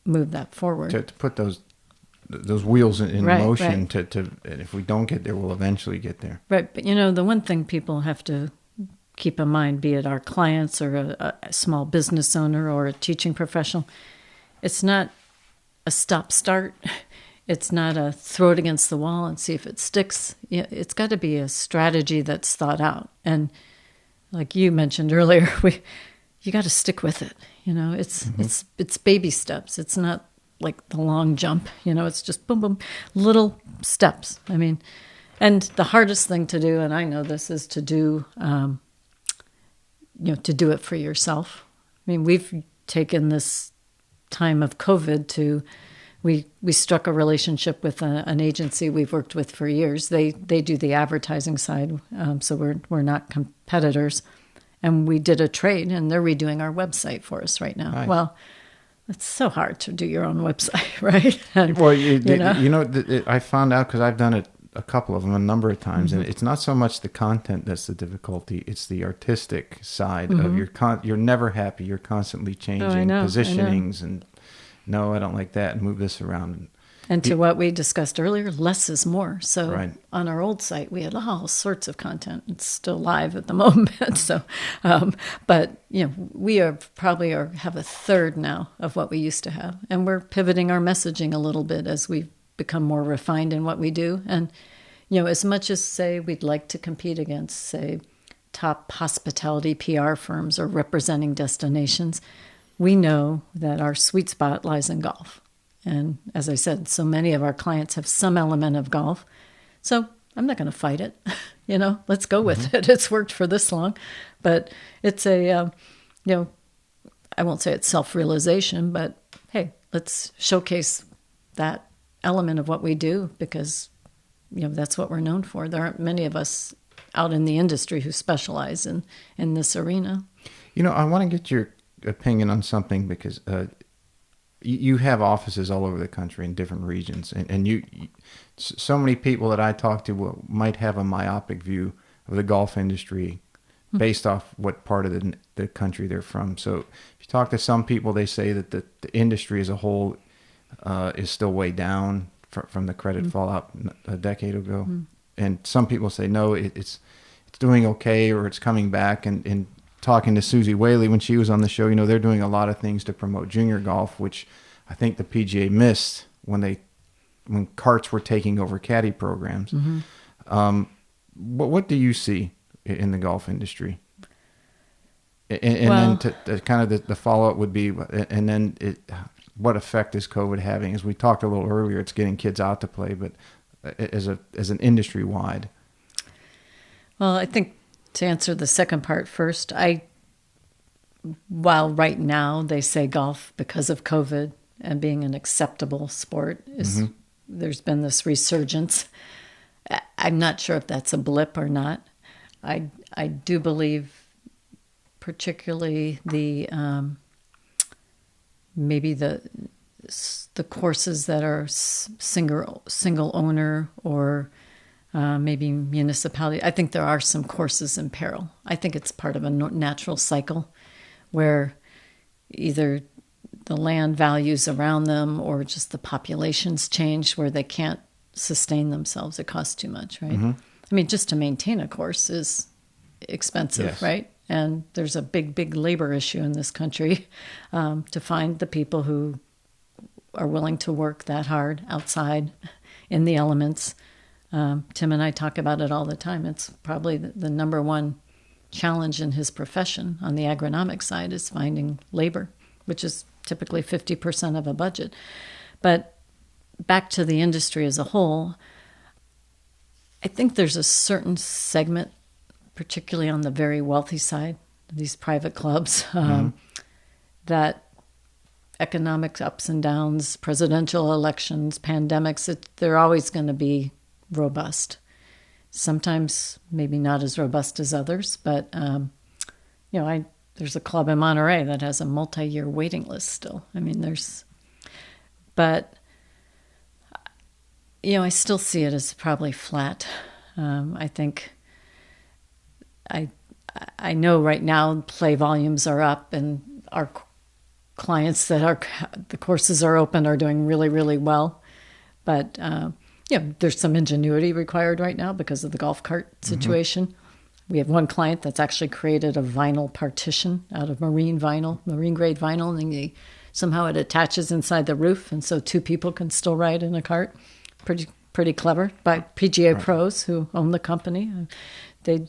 move that forward. To put those wheels in motion. Right. To and if we don't get there, we'll eventually get there. Right, but the one thing people have to keep in mind, be it our clients or a small business owner or a teaching professional, it's not a stop-start. It's not a throw it against the wall and see if it sticks. It's got to be a strategy that's thought out. And like you mentioned earlier, you got to stick with it. It's baby steps. It's not like the long jump. It's just boom, boom, little steps. I mean, and the hardest thing to do, and I know this, is to do, to do it for yourself. I mean, we've taken this time of COVID to. We struck a relationship with an agency we've worked with for years. They do the advertising side, so we're not competitors. And we did a trade, and they're redoing our website for us right now. Nice. Well, it's so hard to do your own website, right? And, well, I found out because I've done it a couple of them a number of times, mm-hmm. and it's not so much the content that's the difficulty; it's the artistic side mm-hmm. of you're never happy. You're constantly changing positionings and. No, I don't like that, and move this around. And to what we discussed earlier, less is more. So on our old site, we had all sorts of content. It's still live at the moment. So, but we have a third now of what we used to have, and we're pivoting our messaging a little bit as we've become more refined in what we do. And as much as, say, we'd like to compete against, say, top hospitality PR firms or representing destinations, we know that our sweet spot lies in golf. And as I said, so many of our clients have some element of golf. So I'm not going to fight it. Let's go with it. It's worked for this long. But it's I won't say it's self-realization, but hey, let's showcase that element of what we do because, that's what we're known for. There aren't many of us out in the industry who specialize in this arena. I want to get your opinion on something because you have offices all over the country in different regions, and you so many people that I talk to might have a myopic view of the golf industry based off what part of the country they're from. So if you talk to some people, they say that the industry as a whole is still way down from the credit fallout a decade ago. And some people say, no, it's doing okay, or it's coming back. And talking to Susie Whaley when she was on the show, they're doing a lot of things to promote junior golf, which I think the PGA missed when carts were taking over caddy programs. What do you see in the golf industry? And then to kind of the follow-up would be, and then what effect is COVID having? As we talked a little earlier, it's getting kids out to play, but as an industry-wide. Well, I think to answer the second part first, while right now they say golf, because of COVID and being an acceptable sport, there's been this resurgence. I'm not sure if that's a blip or not. I do believe, particularly maybe the courses that are single owner or maybe municipality. I think there are some courses in peril. I think it's part of a natural cycle where either the land values around them or just the populations change where they can't sustain themselves. It costs too much, right? I mean, just to maintain a course is expensive, yes. Right? And there's a big labor issue in this country to find the people who are willing to work that hard outside in the elements. Tim and I talk about it all the time. It's probably the number one challenge in his profession on the agronomic side is finding labor, which is typically 50% of a budget. But back to the industry as a whole, I think there's a certain segment, particularly on the very wealthy side, these private clubs, that economic ups and downs, presidential elections, pandemics, they're always going to be robust. Sometimes maybe not as robust as others, but there's a club in Monterey that has a multi-year waiting list still. I mean, but I still see it as probably flat. I think I know right now play volumes are up, and our clients the courses are open are doing really, really well. But there's some ingenuity required right now because of the golf cart situation. We have one client that's actually created a vinyl partition out of marine grade vinyl, and somehow it attaches inside the roof, and so two people can still ride in a cart. Pretty clever by PGA pros who own the company. They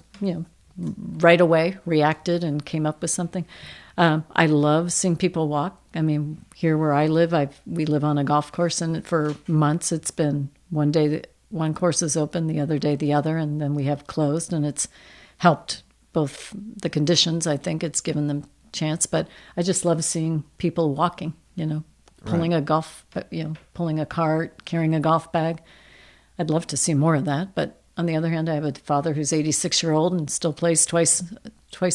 right away reacted and came up with something. I love seeing people walk. I mean, here where I live, we live on a golf course, and for months it's been one day one course is open, the other day the other, and then we have closed, and it's helped both the conditions. I think it's given them chance, but I just love seeing people walking, pulling pulling a cart, carrying a golf bag. I'd love to see more of that, but on the other hand, I have a father who's 86-year-old and still plays twice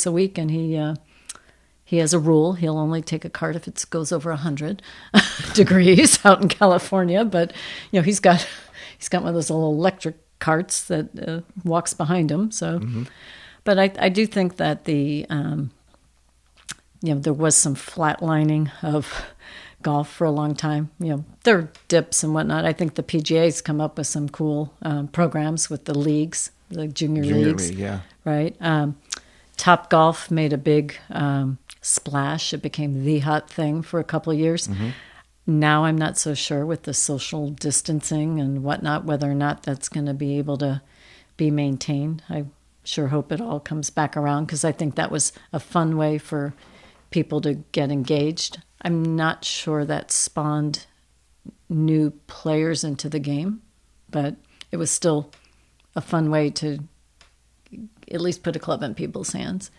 a week, and he has a rule. He'll only take a cart if it goes over 100 degrees out in California, but he's got one of those little electric carts that walks behind him. So, but I do think that there was some flatlining of golf for a long time. There are dips and whatnot. I think the PGA's come up with some cool programs with the leagues, the junior leagues. League, yeah. Right. Top Golf made a big splash. It became the hot thing for a couple of years. Now I'm not so sure with the social distancing and whatnot, whether or not that's going to be able to be maintained. I sure hope it all comes back around, because I think that was a fun way for people to get engaged. I'm not sure that spawned new players into the game, but it was still a fun way to at least put a club in people's hands.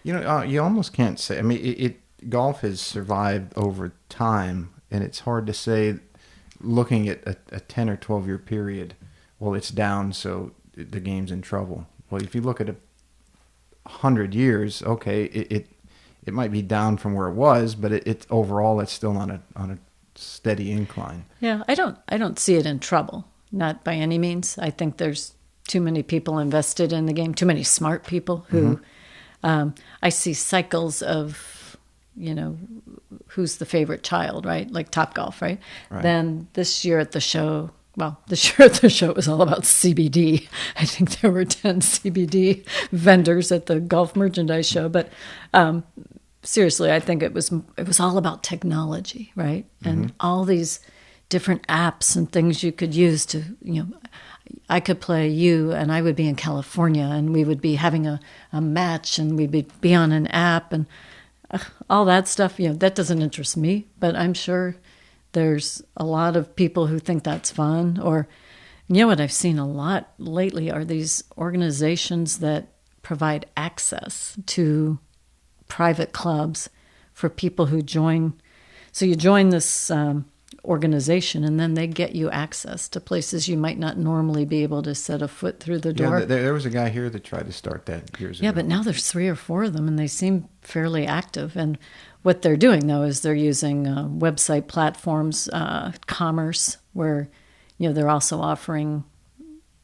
You almost can't say. I mean, golf has survived over time, and it's hard to say, looking at a 10 or 12 year period, well, it's down, so the game's in trouble. Well, if you look at 100 years, okay, it might be down from where it was, but it's overall it's still on a steady incline. Yeah, I don't see it in trouble, not by any means. I think there's too many people invested in the game, too many smart people who I see cycles of, who's the favorite child, right? Like Topgolf, right? Then this year at the show, it was all about CBD. I think there were 10 CBD vendors at the golf merchandise show. But seriously, I think it was all about technology, right? And all these different apps and things you could use to, I could play you and I would be in California and we would be having a match and we would be on an app and all that stuff. That doesn't interest me, but I'm sure there's a lot of people who think that's fun. Or, what I've seen a lot lately are these organizations that provide access to private clubs for people who join. So you join this organization and then they get you access to places you might not normally be able to set a foot through the door. Yeah, there was a guy here that tried to start that years ago. Yeah, but now there's 3 or 4 of them and they seem fairly active. And what they're doing, though, is they're using website platforms, commerce, where, they're also offering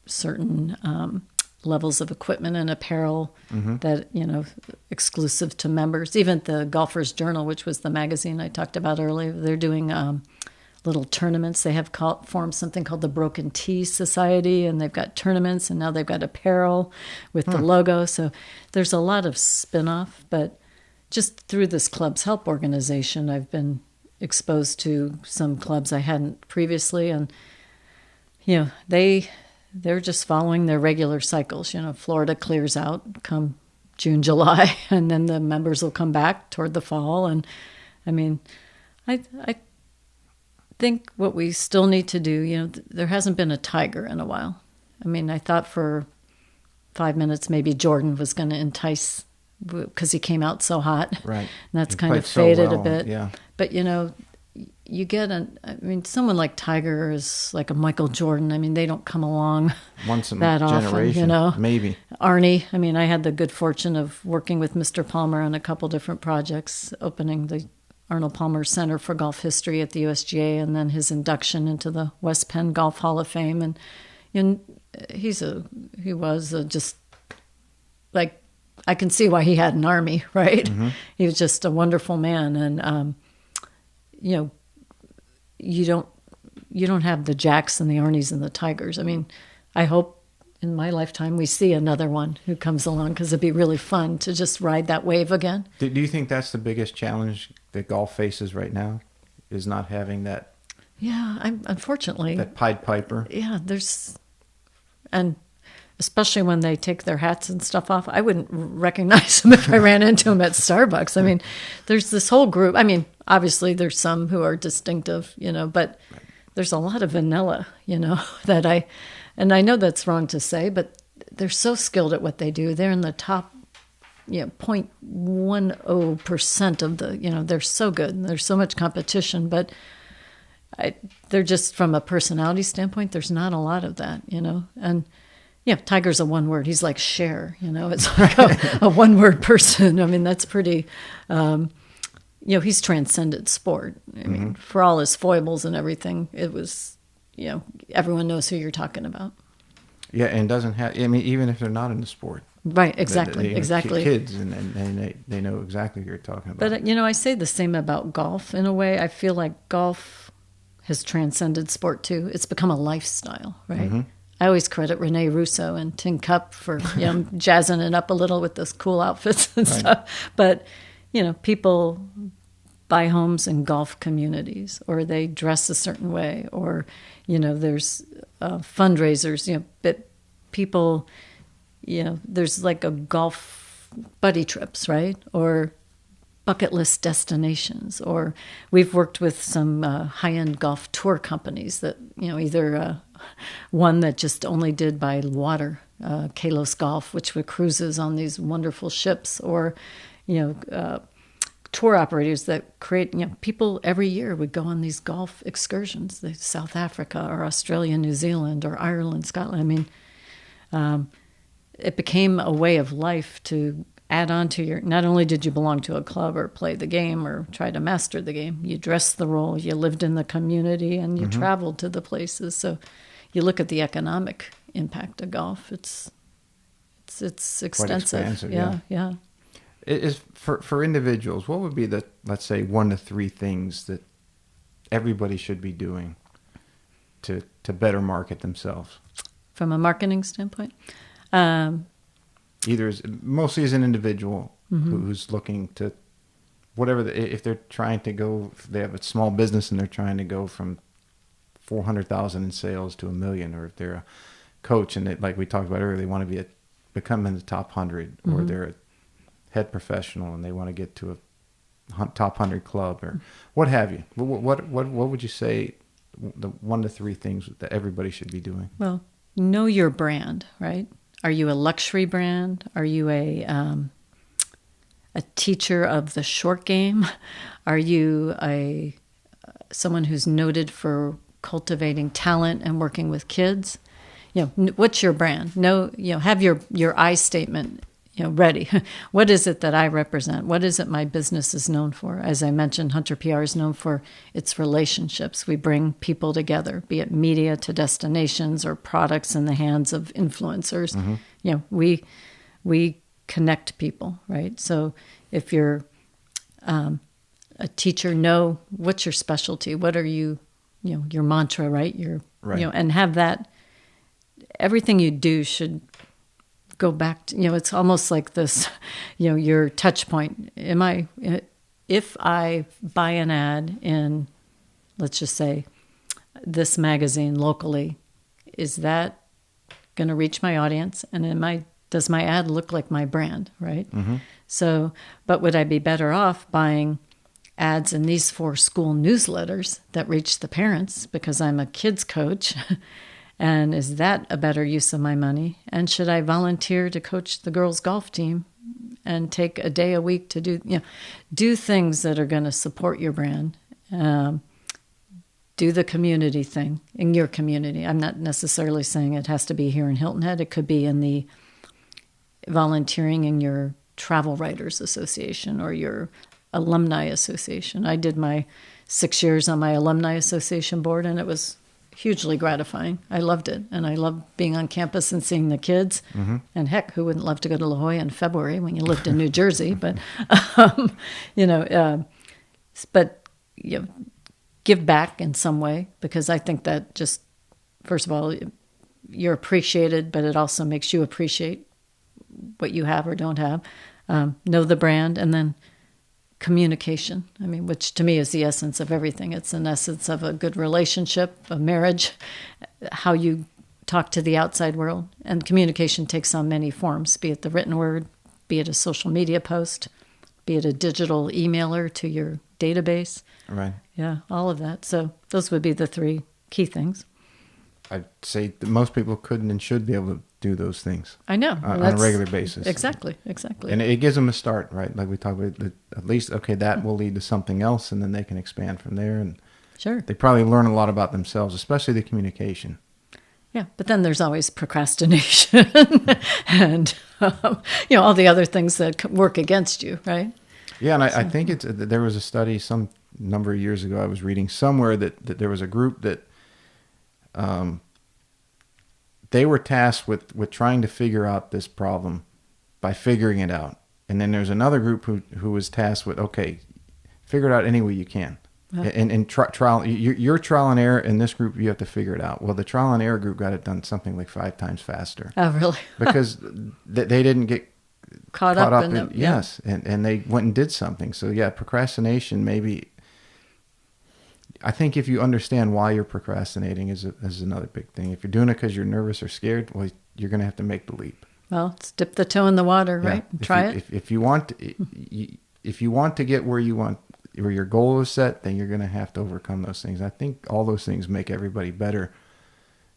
certain levels of equipment and apparel that, exclusive to members. Even the Golfer's Journal, which was the magazine I talked about earlier, they're doing little tournaments. They have formed something called the Broken Tea Society, and they've got tournaments, and now they've got apparel with the logo. So there's a lot of spin-off, but just through this Clubs Help organization, I've been exposed to some clubs I hadn't previously, and they're just following their regular cycles. Florida clears out come June, July, and then the members will come back toward the fall. And I mean, I think what we still need to do, there hasn't been a Tiger in a while. I mean, I thought for 5 minutes maybe Jordan was going to entice because he came out so hot. Right. And that's he kind of faded a bit. Yeah. But, you get someone like Tiger is like a Michael Jordan. I mean, they don't come along once in that a generation, often, maybe. Arnie, I mean, I had the good fortune of working with Mr. Palmer on a couple different projects, opening the Arnold Palmer Center for Golf History at the USGA, and then his induction into the West Penn Golf Hall of Fame. And he was just like, I can see why he had an army, right? He was just a wonderful man. And, you don't have the Jacks and the Arnies and the Tigers. I mean, I hope in my lifetime we see another one who comes along, because it'd be really fun to just ride that wave again. Do you think that's the biggest challenge that golf faces right now, is not having that? Yeah, unfortunately. That Pied Piper? Yeah, and especially when they take their hats and stuff off. I wouldn't recognize them if I ran into them at Starbucks. I mean, there's this whole group. I mean, obviously there's some who are distinctive, but there's a lot of vanilla, that and I know that's wrong to say, but they're so skilled at what they do. They're in the top, 0.10% of the, they're so good. And there's so much competition, but they're just, from a personality standpoint, there's not a lot of that, and Tiger's a one word. He's like Cher, it's like a one word person. I mean, that's pretty, he's transcended sport. I mean, for all his foibles and everything, it was, everyone knows who you're talking about. Yeah, and doesn't have, I mean, even if they're not in the sport. Right, exactly, exactly. Kids, and they know exactly who you're talking about. But, I say the same about golf in a way. I feel like golf has transcended sport too. It's become a lifestyle, right? I always credit Rene Russo and Tin Cup for jazzing it up a little with those cool outfits and stuff. But, people buy homes in golf communities, or they dress a certain way, or, there's fundraisers, but people, there's like a golf buddy trips, right? Or bucket list destinations, or we've worked with some high-end golf tour companies that, either one that just only did by water, Kalos Golf, which were cruises on these wonderful ships, or, tour operators that create, people every year would go on these golf excursions, South Africa or Australia, New Zealand, or Ireland, Scotland. I mean, it became a way of life to add on to your, not only did you belong to a club or play the game or try to master the game, you dressed the role, you lived in the community, and you traveled to the places. So you look at the economic impact of golf, it's extensive. Quite expansive, yeah. It is for individuals, what would be the, let's say, 1 to 3 things that everybody should be doing to better market themselves? From a marketing standpoint? Either mostly as an individual who's looking to, whatever, if they're trying to go, if they have a small business and they're trying to go from 400,000 in sales to $1 million, or if they're a coach and like we talked about earlier, they want to become in the top 100, or they're a head professional and they want to get to a top 100 club, or what have you. What would you say the 1 to 3 things that everybody should be doing? Well, know your brand, right? Are you a luxury brand? Are you a teacher of the short game? Are you someone who's noted for cultivating talent and working with kids? What's your brand? Have your I statement, ready. What is it that I represent? What is it my business is known for? As I mentioned, Hunter PR is known for its relationships. We bring people together, be it media to destinations or products in the hands of influencers. We connect people, right? So if you're a teacher, know what's your specialty. What are you, your mantra, right? And have that. Everything you do should go back to, it's almost like this, your touch point. If I buy an ad in, let's just say, this magazine locally, is that going to reach my audience? And does my ad look like my brand, right? So, but would I be better off buying ads in these 4 school newsletters that reach the parents because I'm a kids coach? And is that a better use of my money? And should I volunteer to coach the girls' golf team and take a day a week to do things that are going to support your brand? Do the community thing in your community. I'm not necessarily saying it has to be here in Hilton Head. It could be in the volunteering in your travel writers association or your alumni association. I did my 6 years on my alumni association board, and it was hugely gratifying. I loved it. And I loved being on campus and seeing the kids. And heck, who wouldn't love to go to La Jolla in February when you lived in New Jersey? But, give back in some way, because I think that just, first of all, you're appreciated, but it also makes you appreciate what you have or don't have. Know the brand, and then communication. I mean, which to me is the essence of everything. It's an essence of a good relationship, a marriage, how you talk to the outside world. And communication takes on many forms, be it the written word, be it a social media post, be it a digital emailer to your database. Right. Yeah, all of that. So those would be the 3 key things. I'd say that most people couldn't and should be able to do those things. I know. On a regular basis. Exactly. And it gives them a start, right? Like we talked about, at least, okay, that will lead to something else, and then they can expand from there. And sure. They probably learn a lot about themselves, especially the communication. Yeah, but then there's always procrastination and, all the other things that work against you, right? Yeah, and I think there was a study some number of years ago I was reading somewhere that there was a group that they were tasked with trying to figure out this problem by figuring it out. And then there's another group who was tasked with, okay, figure it out any way you can. And trial, your trial and error. In this group, you have to figure it out. Well, the trial and error group got it done something like 5 times faster. Oh, really? Because they didn't get caught up in it. Yes, and they went and did something. So yeah, procrastination maybe. I think if you understand why you're procrastinating is another big thing. If you're doing it because you're nervous or scared, well, you're going to have to make the leap. Well, it's dip the toe in the water, right? Try it. If you want to get where your goal is set, then you're going to have to overcome those things. I think all those things make everybody better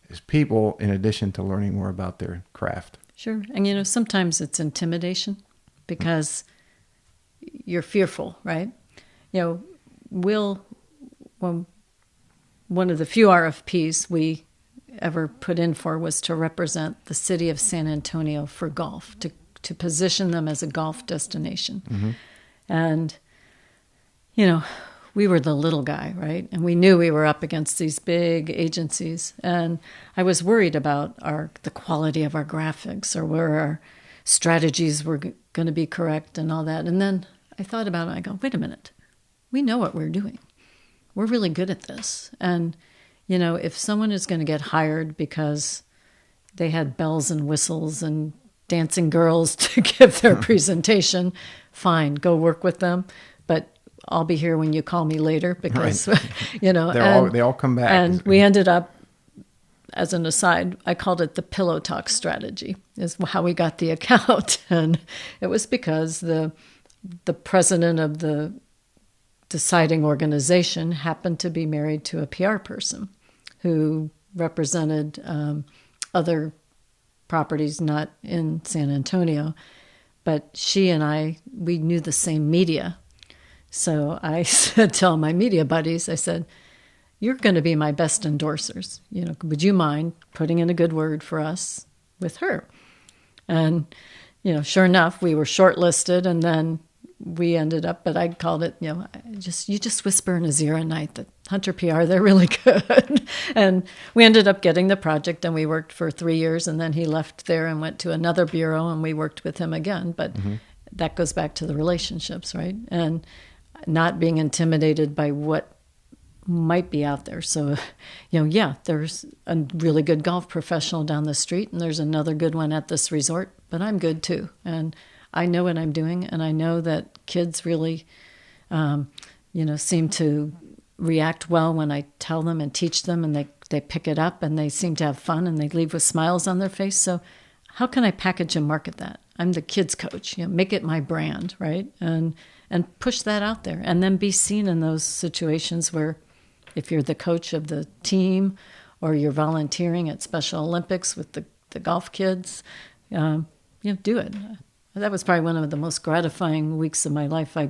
as people, in addition to learning more about their craft. Sure. And, sometimes it's intimidation because you're fearful, right? One of the few RFPs we ever put in for was to represent the city of San Antonio for golf, to position them as a golf destination. Mm-hmm. And, we were the little guy, right? And we knew we were up against these big agencies. And I was worried about the quality of our graphics or where our strategies were going to be correct and all that. And then I thought about it. I go, wait a minute. We know what we're doing. We're really good at this. And, if someone is going to get hired because they had bells and whistles and dancing girls to give their presentation, fine, go work with them. But I'll be here when you call me later because, right. They all come back. And we ended up, as an aside, I called it the pillow talk strategy, is how we got the account. And it was because the president of the deciding organization happened to be married to a PR person who represented other properties not in San Antonio. But she and we knew the same media. So I said to all my media buddies, I said, you're going to be my best endorsers. Would you mind putting in a good word for us with her? And, sure enough, we were shortlisted, and then we ended up, but I called it, you just whisper in his ear at night that Hunter PR, they're really good. And we ended up getting the project, and we worked for 3 years, and then he left there and went to another bureau, and we worked with him again. But that goes back to the relationships, right? And not being intimidated by what might be out there. So, there's a really good golf professional down the street, and there's another good one at this resort, but I'm good too. And I know what I'm doing, and I know that kids really, seem to react well when I tell them and teach them, and they pick it up, and they seem to have fun, and they leave with smiles on their face. So how can I package and market that? I'm the kids coach, make it my brand, right? And push that out there, and then be seen in those situations where if you're the coach of the team or you're volunteering at Special Olympics with the golf kids, do it. That was probably one of the most gratifying weeks of my life. I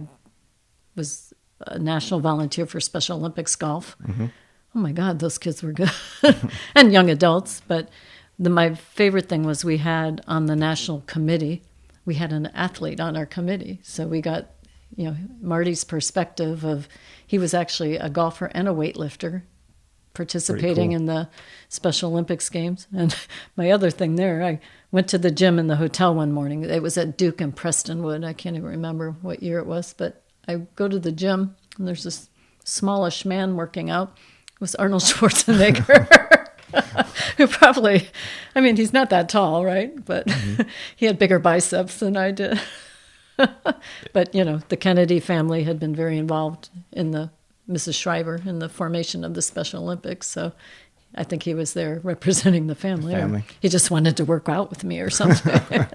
was a national volunteer for Special Olympics golf. Mm-hmm. Oh my God, those kids were good. And young adults. But my favorite thing was we had on the national committee, we had an athlete on our committee. So we got Marty's perspective of, he was actually a golfer and a weightlifter participating in the Special Olympics games. And my other thing there, I went to the gym in the hotel one morning. It was at Duke and Prestonwood. I can't even remember what year it was, but I go to the gym and there's this smallish man working out. It was Arnold Schwarzenegger. Who probably, he's not that tall, right? But he had bigger biceps than I did. But, the Kennedy family had been very involved in Mrs. Shriver in the formation of the Special Olympics. So I think he was there representing the family. He just wanted to work out with me or something.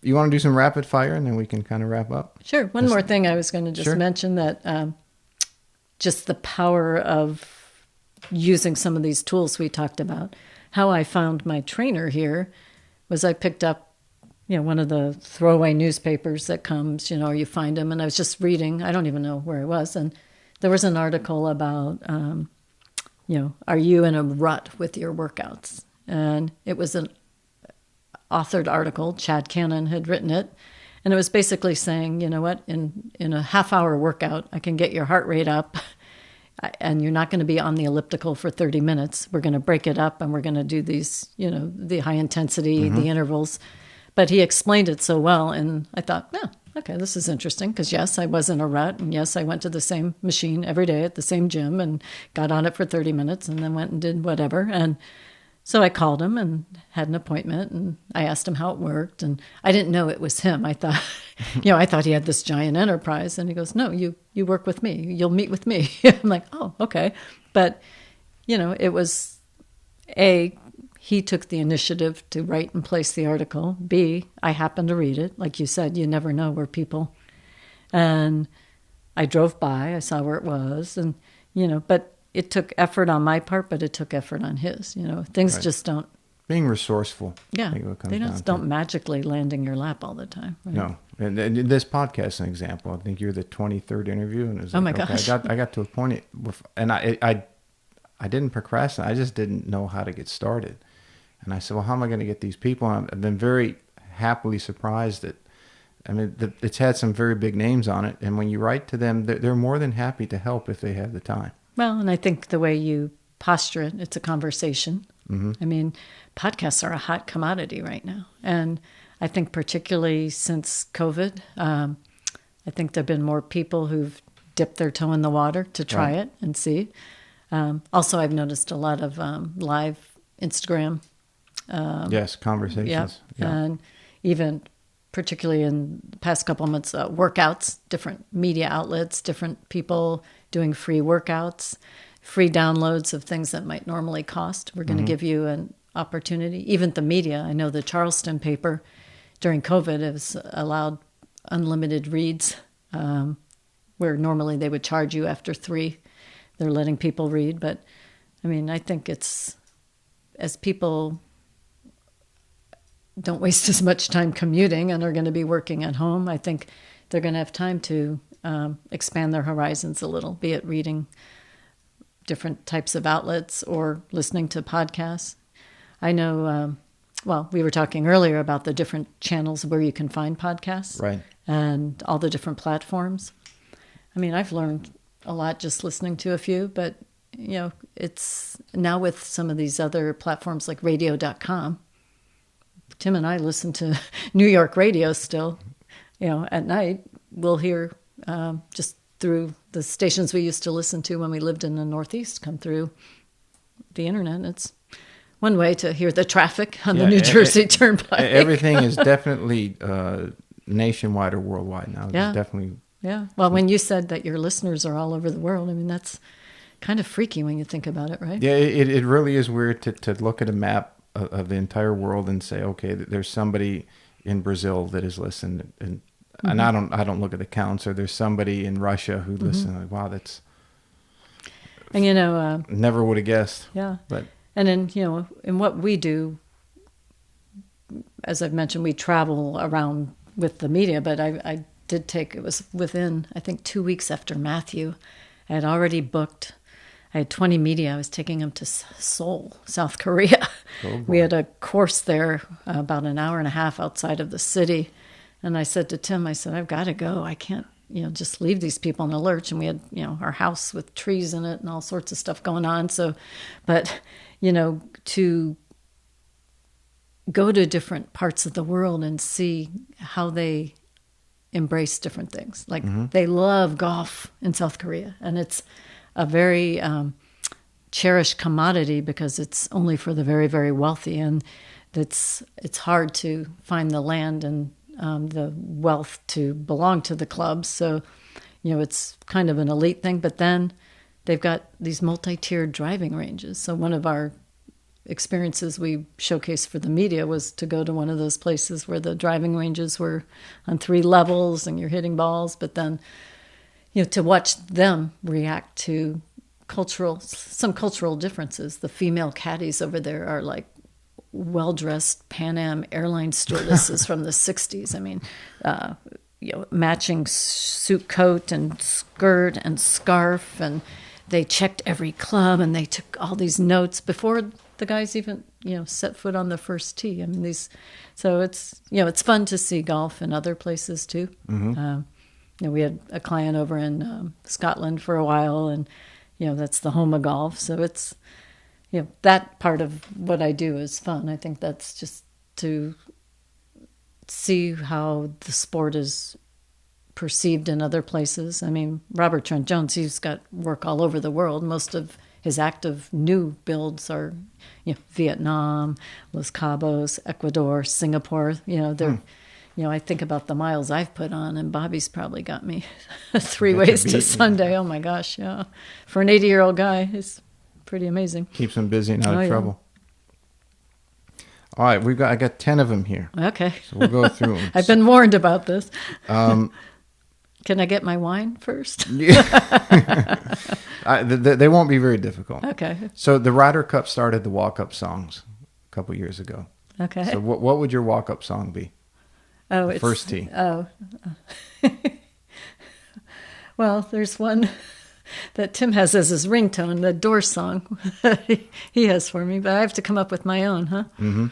You want to do some rapid fire and then we can kind of wrap up? Sure. One more thing I was going to just mention that just the power of using some of these tools we talked about. How I found my trainer here was I picked up one of the throwaway newspapers that comes, or you find them. And I was just reading, I don't even know where it was. And there was an article about, are you in a rut with your workouts? And it was an authored article. Chad Cannon had written it. And it was basically saying, you know what, in a half-hour workout, I can get your heart rate up. And you're not going to be on the elliptical for 30 minutes. We're going to break it up and we're going to do these, the high intensity, the intervals. But he explained it so well, and I thought, okay, this is interesting, because yes, I was in a rut, and yes, I went to the same machine every day at the same gym and got on it for 30 minutes and then went and did whatever. And So I called him and had an appointment, and I asked him how it worked, and I didn't know it was him. I thought, I thought he had this giant enterprise, and he goes, "No, you work with me. You'll meet with me." I'm like, "Oh, okay," but it was he took the initiative to write and place the article. B, I happened to read it. Like you said, you never know where people, and I drove by, I saw where it was, and but it took effort on my part, but it took effort on his. Things Right. just don't. Being resourceful. Yeah, I think what comes they down just to. don't magically land in your lap all the time. Right? No, and this podcast is an example. I think you're the 23rd interview, and it was Oh like, my okay, gosh. I got to a point, and I didn't procrastinate. I just didn't know how to get started, and I said, well, how am I going to get these people? And I've been very happily surprised that. I mean, it's had some very big names on it, and when you write to them, they're more than happy to help if they have the time. Well, and I think the way you posture it, it's a conversation. Mm-hmm. I mean, podcasts are a hot commodity right now. And I think particularly since COVID, I think there have been more people who've dipped their toe in the water to try Right. it and see. Also, I've noticed a lot of live Instagram. Yes, conversations. Yeah. And even particularly in the past couple of months, workouts, different media outlets, different people doing free workouts, free downloads of things that might normally cost. We're going to give you an opportunity. Even the media, I know the Charleston paper during COVID has allowed unlimited reads, where normally they would charge you after 3. They're letting people read. But I mean, I think it's, as people don't waste as much time commuting and are going to be working at home, I think they're going to have time to expand their horizons a little, be it reading different types of outlets or listening to podcasts. I know, we were talking earlier about the different channels where you can find podcasts. Right. And all the different platforms. I mean, I've learned a lot just listening to a few, but, it's now with some of these other platforms like radio.com. Tim and I listen to New York radio still. At night, we'll hear just through the stations we used to listen to when we lived in the Northeast come through the internet. It's one way to hear the traffic on the New Jersey Turnpike. Everything is definitely nationwide or worldwide now. Yeah. It's definitely. Yeah. Well, when you said that your listeners are all over the world, I mean, that's kind of freaky when you think about it, right? Yeah, it really is weird to look at a map of the entire world and say, okay, there's somebody in Brazil that has listened, and I don't look at the counts, or there's somebody in Russia who listened. Like, wow, that's. And never would have guessed. Yeah. But and then in what we do, as I've mentioned, we travel around with the media. But I did take, it was within, I think, 2 weeks after Matthew, I had already booked. I had 20 media. I was taking them to Seoul, South Korea. Oh, we had a course there about an hour and a half outside of the city. And I said to Tim, I've got to go. I can't, just leave these people in the lurch. And we had, our house with trees in it and all sorts of stuff going on. So, but, to go to different parts of the world and see how they embrace different things. Like they love golf in South Korea. And it's a very cherished commodity because it's only for the very, very wealthy, and it's hard to find the land and the wealth to belong to the clubs. So, it's kind of an elite thing. But then they've got these multi-tiered driving ranges. So one of our experiences we showcased for the media was to go to one of those places where the driving ranges were on 3 levels and you're hitting balls, but then to watch them react to some cultural differences. The female caddies over there are like well-dressed Pan Am airline stewardesses from the 60s. I mean, matching suit coat and skirt and scarf, and they checked every club and they took all these notes before the guys even, set foot on the first tee. I mean, so it's, it's fun to see golf in other places too. We had a client over in Scotland for a while, and that's the home of golf. So it's that part of what I do is fun. I think that's just to see how the sport is perceived in other places. I mean, Robert Trent Jones, he's got work all over the world. Most of his active new builds are, Vietnam, Los Cabos, Ecuador, Singapore. They're, I think about the miles I've put on, and Bobby's probably got me 3 ways to Sunday. Oh my gosh, yeah. For an 80-year-old guy, it's pretty amazing. Keeps him busy and out of trouble. All right, I got 10 of them here. Okay. So we'll go through them. I've been warned about this. Can I get my wine first? They won't be very difficult. Okay. So the Ryder Cup started the walk-up songs a couple years ago. Okay. So what would your walk-up song be? Oh, it's first tee. Oh. Well, there's one that Tim has as his ringtone, the Doors song he has for me, but I have to come up with my own, huh? Mm-hmm.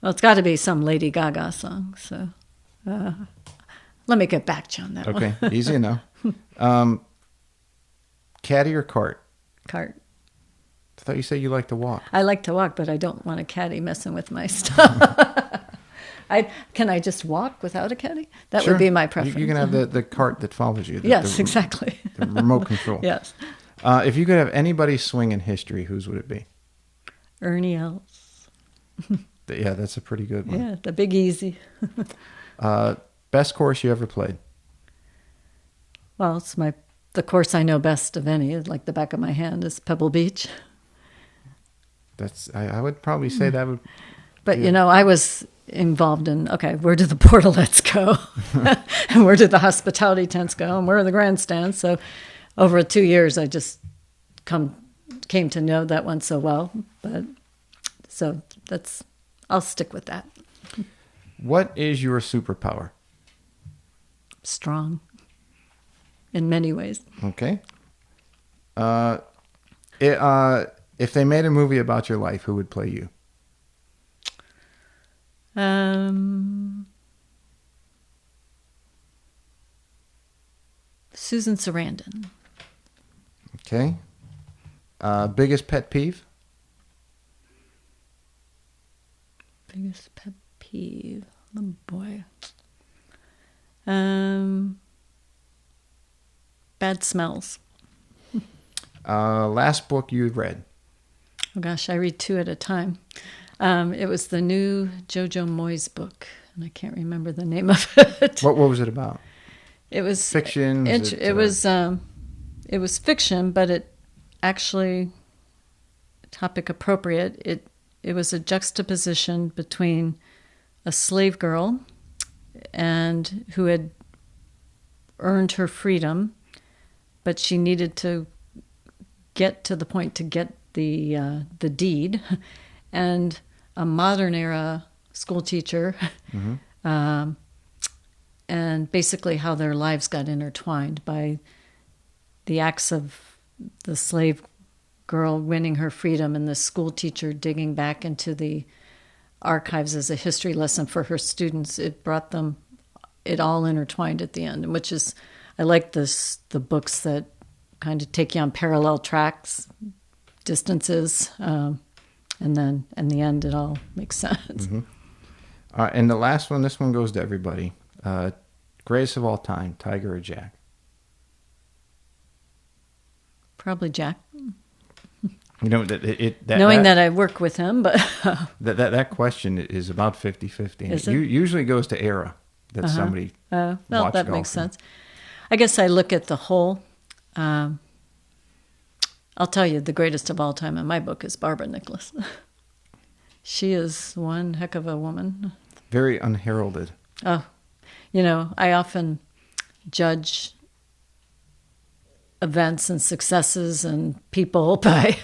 Well, it's got to be some Lady Gaga song, so let me get back to you on that one. Okay, easy enough. Caddy or cart? Cart. I thought you said you like to walk. I like to walk, but I don't want a caddy messing with my stuff. Can I just walk without a caddy? That Sure. would be my preference. You can have the cart that follows you. Yes, exactly. The remote control. Yes. If you could have anybody's swing in history, whose would it be? Ernie Els. Yeah, that's a pretty good one. Yeah, the Big Easy. Best course you ever played? Well, it's the course I know best of any, like the back of my hand, is Pebble Beach. I would probably say that would. But I was involved in, where do the portalets go? And where did the hospitality tents go? And where are the grandstands? So over 2 years, I just came to know that one so well. But so I'll stick with that. What is your superpower? Strong. In many ways. Okay. If they made a movie about your life, who would play you? Susan Sarandon. Okay. Biggest pet peeve? Biggest pet peeve. Oh boy. Bad smells. Last book you've read? Oh gosh, I read 2 at a time. It was the new Jojo Moyes book, and I can't remember the name of it. What was it about? It was fiction. It was fiction, but it actually topic appropriate. It was a juxtaposition between a slave girl and who had earned her freedom, but she needed to get to the point to get the deed, and a modern era school teacher, Mm-hmm. And basically how their lives got intertwined by the acts of the slave girl winning her freedom and the school teacher digging back into the archives as a history lesson for her students. It brought them, it all intertwined at the end, which is, I like the books that kind of take you on parallel tracks, distances, and then in the end it all makes sense. Mm-hmm. And the last one, this one goes to everybody. Greatest of all time, Tiger or Jack? Probably Jack. Knowing that I work with him, but that question is about 50-50. Is it? Usually goes to era that somebody well, watched that golf makes in. sense. I guess I look at the whole. I'll tell you, the greatest of all time in my book is Barbara Nicholas. She is one heck of a woman. Very unheralded. Oh, I often judge events and successes and people by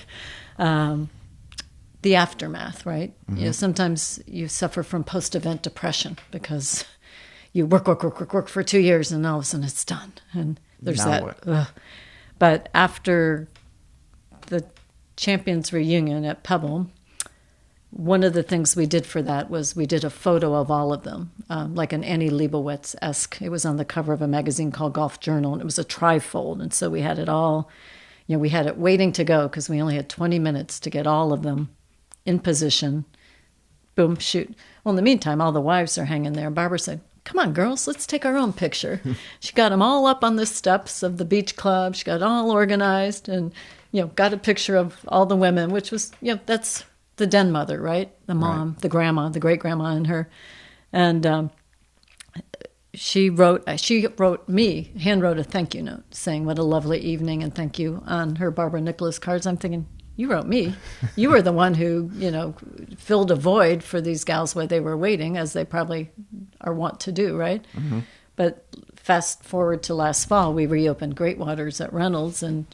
the aftermath, right? Mm-hmm. Sometimes you suffer from post-event depression because you work for 2 years and all of a sudden it's done. And there's Now that. But after the Champions reunion at Pebble, one of the things we did for that was we did a photo of all of them, like an Annie Leibovitz-esque. It was on the cover of a magazine called Golf Journal, and it was a trifold. And so we had it all, we had it waiting to go because we only had 20 minutes to get all of them in position. Boom, shoot. Well, in the meantime, all the wives are hanging there. Barbara said, "Come on, girls, let's take our own picture." She got them all up on the steps of the beach club. She got it all organized, and got a picture of all the women, which was, that's the den mother, right? The mom, Right. the grandma, the great grandma, and her. And she wrote me, hand wrote a thank you note saying what a lovely evening and thank you on her Barbara Nicholas cards. I'm thinking, you wrote me. You were the one who, filled a void for these gals while they were waiting, as they probably are wont to do, right? Mm-hmm. But fast forward to last fall, we reopened Great Waters at Reynolds, and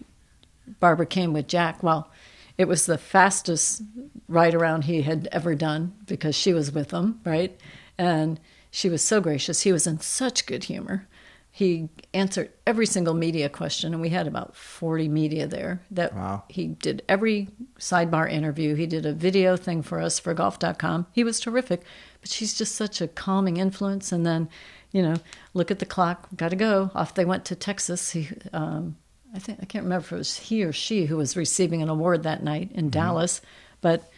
Barbara came with Jack. Well, it was the fastest ride around he had ever done because she was with him, right? And she was so gracious. He was in such good humor. He answered every single media question, and we had about 40 media there. Wow. He did every sidebar interview. He did a video thing for us for golf.com. He was terrific, but she's just such a calming influence. And then, look at the clock, got to go. Off they went to Texas. I can't remember if it was he or she who was receiving an award that night in Dallas, but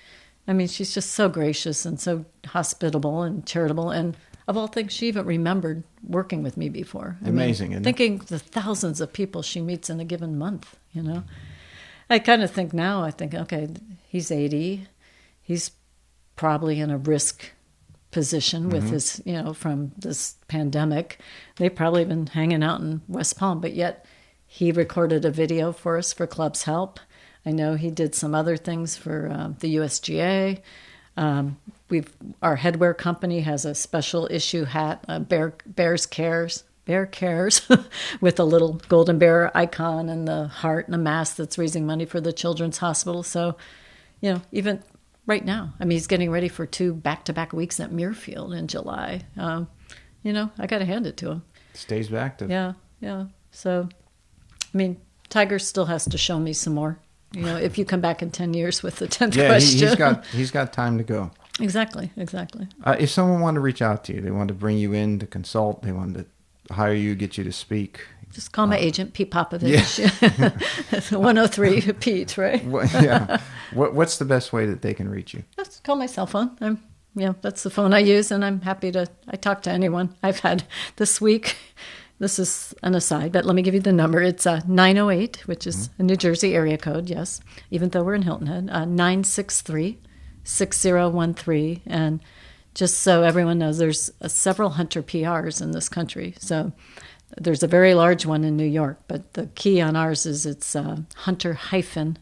I mean, she's just so gracious and so hospitable and charitable. And of all things, she even remembered working with me before. Amazing, isn't it? Thinking the thousands of people she meets in a given month, I kind of think now, okay, he's 80. He's probably in a risk position with his, from this pandemic. They've probably been hanging out in West Palm, but yet he recorded a video for us for Club's Help. I know he did some other things for the USGA. Our headwear company has a special issue hat, Bear Cares, with a little golden bear icon and the heart and a mask that's raising money for the Children's Hospital. So, even right now, I mean, he's getting ready for 2 back-to-back weeks at Muirfield in July. I got to hand it to him. Stays active. Yeah. So, I mean, Tiger still has to show me some more. If you come back in 10 years with the 10th question. He's got time to go. Exactly. If someone wanted to reach out to you, they wanted to bring you in to consult, they wanted to hire you, get you to speak. Just call my agent, Pete Popovich. Yeah. 103 Pete, right? Yeah. What's the best way that they can reach you? Just call my cell phone. That's the phone I use, and I'm happy I talk to anyone. I've had this week, this is an aside, but let me give you the number. It's 908, which is a New Jersey area code, yes, even though we're in Hilton Head, 963-6013. And just so everyone knows, there's several Hunter PRs in this country. So there's a very large one in New York, but the key on ours is it's hunter-pr.com.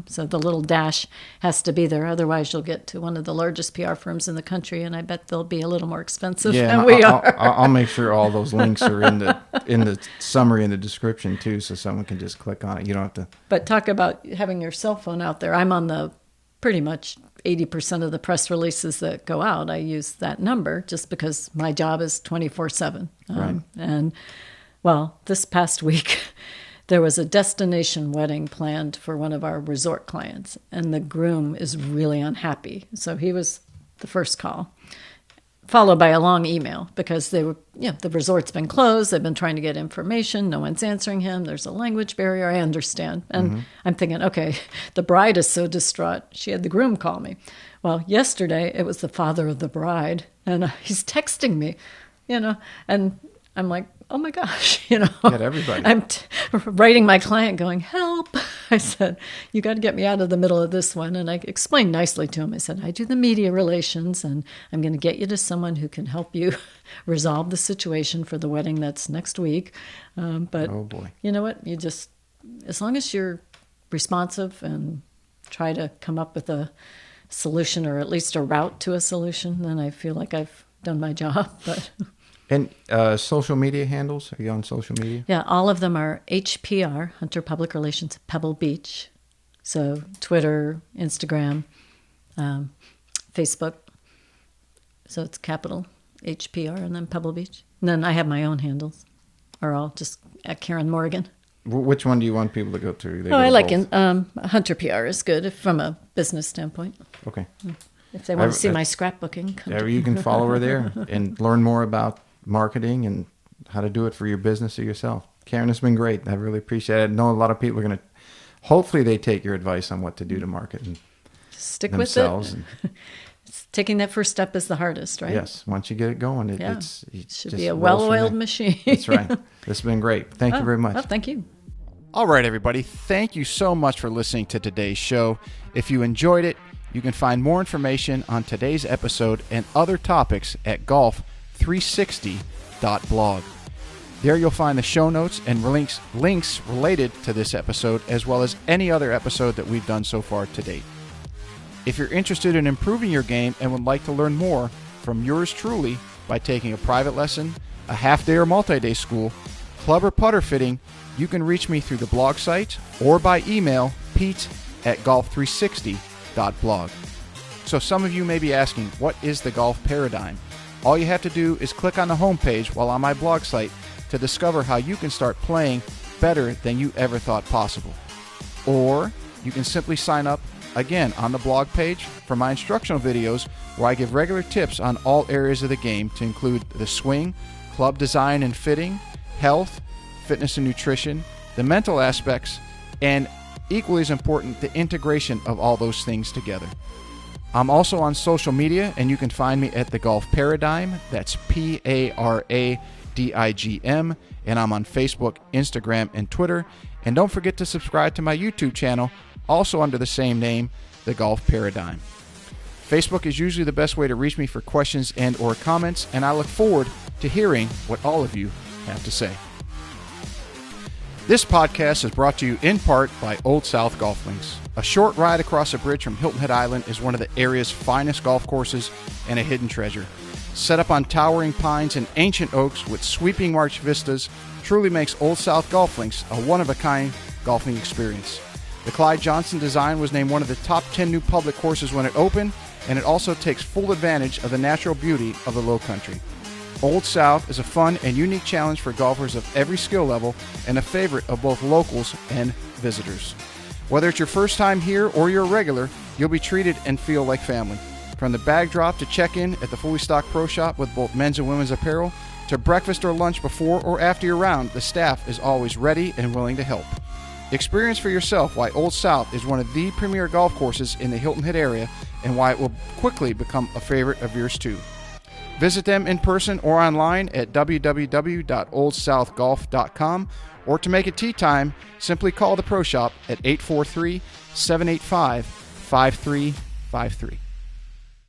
So the little dash has to be there. Otherwise, you'll get to one of the largest PR firms in the country, and I bet they'll be a little more expensive than we are. I'll make sure all those links are in the summary in the description, too, so someone can just click on it. You don't have to. But talk about having your cell phone out there. I'm on the pretty much 80% of the press releases that go out. I use that number just because my job is 24/7. Right. And, well, this past week, there was a destination wedding planned for one of our resort clients, and the groom is really unhappy. So he was the first call, followed by a long email because they were, the resort's been closed. They've been trying to get information. No one's answering him. There's a language barrier. I understand. And I'm thinking, okay, the bride is so distraught. She had the groom call me. Well, yesterday it was the father of the bride, and he's texting me, and I'm like, oh my gosh, Get everybody. I'm writing my client going, help. I said, you got to get me out of the middle of this one. And I explained nicely to him. I said, I do the media relations, and I'm going to get you to someone who can help you resolve the situation for the wedding that's next week. But oh boy. You know what? You just, as long as you're responsive and try to come up with a solution or at least a route to a solution, then I feel like I've done my job. But And social media handles? Are you on social media? yeah, all of them are HPR, Hunter Public Relations, Pebble Beach. So Twitter, Instagram, Facebook. So it's capital HPR and then Pebble Beach. And then I have my own handles, are all just at Karen Moraghan. Which one do you want people to go to? I like Hunter PR is good from a business standpoint. Okay. If they want to see my scrapbooking. You can follow her there and learn more about marketing and how to do it for your business or yourself. Karen, it's been great. I really appreciate it. I know a lot of people are going to, hopefully they take your advice on what to do to market and stick themselves. with it. Taking that first step is the hardest, right? Yes. Once you get it going, it should be a well-oiled machine. That's right. This has been great. Thank you very much. Oh, thank you. All right, everybody. Thank you so much for listening to today's show. If you enjoyed it, you can find more information on today's episode and other topics at golf360.blog. There you'll find the show notes and links related to this episode, as well as any other episode that we've done so far to date. If you're interested in improving your game and would like to learn more from yours truly by taking a private lesson, a half-day or multi-day school, club or putter fitting, you can reach me through the blog site or by email, pete@golf360.blog. So some of you may be asking, what is the golf paradigm? All you have to do is click on the homepage while on my blog site to discover how you can start playing better than you ever thought possible. Or you can simply sign up, again, on the blog page for my instructional videos where I give regular tips on all areas of the game to include the swing, club design and fitting, health, fitness and nutrition, the mental aspects, and equally as important, the integration of all those things together. I'm also on social media, and you can find me at The Golf Paradigm. That's Paradigm, and I'm on Facebook, Instagram, and Twitter. And don't forget to subscribe to my YouTube channel, also under the same name, The Golf Paradigm. Facebook is usually the best way to reach me for questions and or comments, and I look forward to hearing what all of you have to say. This podcast is brought to you in part by Old South Golf Links. A short ride across a bridge from Hilton Head Island is one of the area's finest golf courses and a hidden treasure. Set up on towering pines and ancient oaks with sweeping marsh vistas, truly makes Old South Golf Links a one-of-a-kind golfing experience. The Clyde Johnson design was named one of the top 10 new public courses when it opened, and it also takes full advantage of the natural beauty of the Low Country. Old South is a fun and unique challenge for golfers of every skill level and a favorite of both locals and visitors. Whether it's your first time here or you're a regular, you'll be treated and feel like family. From the bag drop to check-in at the fully stocked pro shop with both men's and women's apparel, to breakfast or lunch before or after your round, the staff is always ready and willing to help. Experience for yourself why Old South is one of the premier golf courses in the Hilton Head area and why it will quickly become a favorite of yours too. Visit them in person or online at www.oldsouthgolf.com, or to make it tee time, simply call the pro shop at 843-785-5353.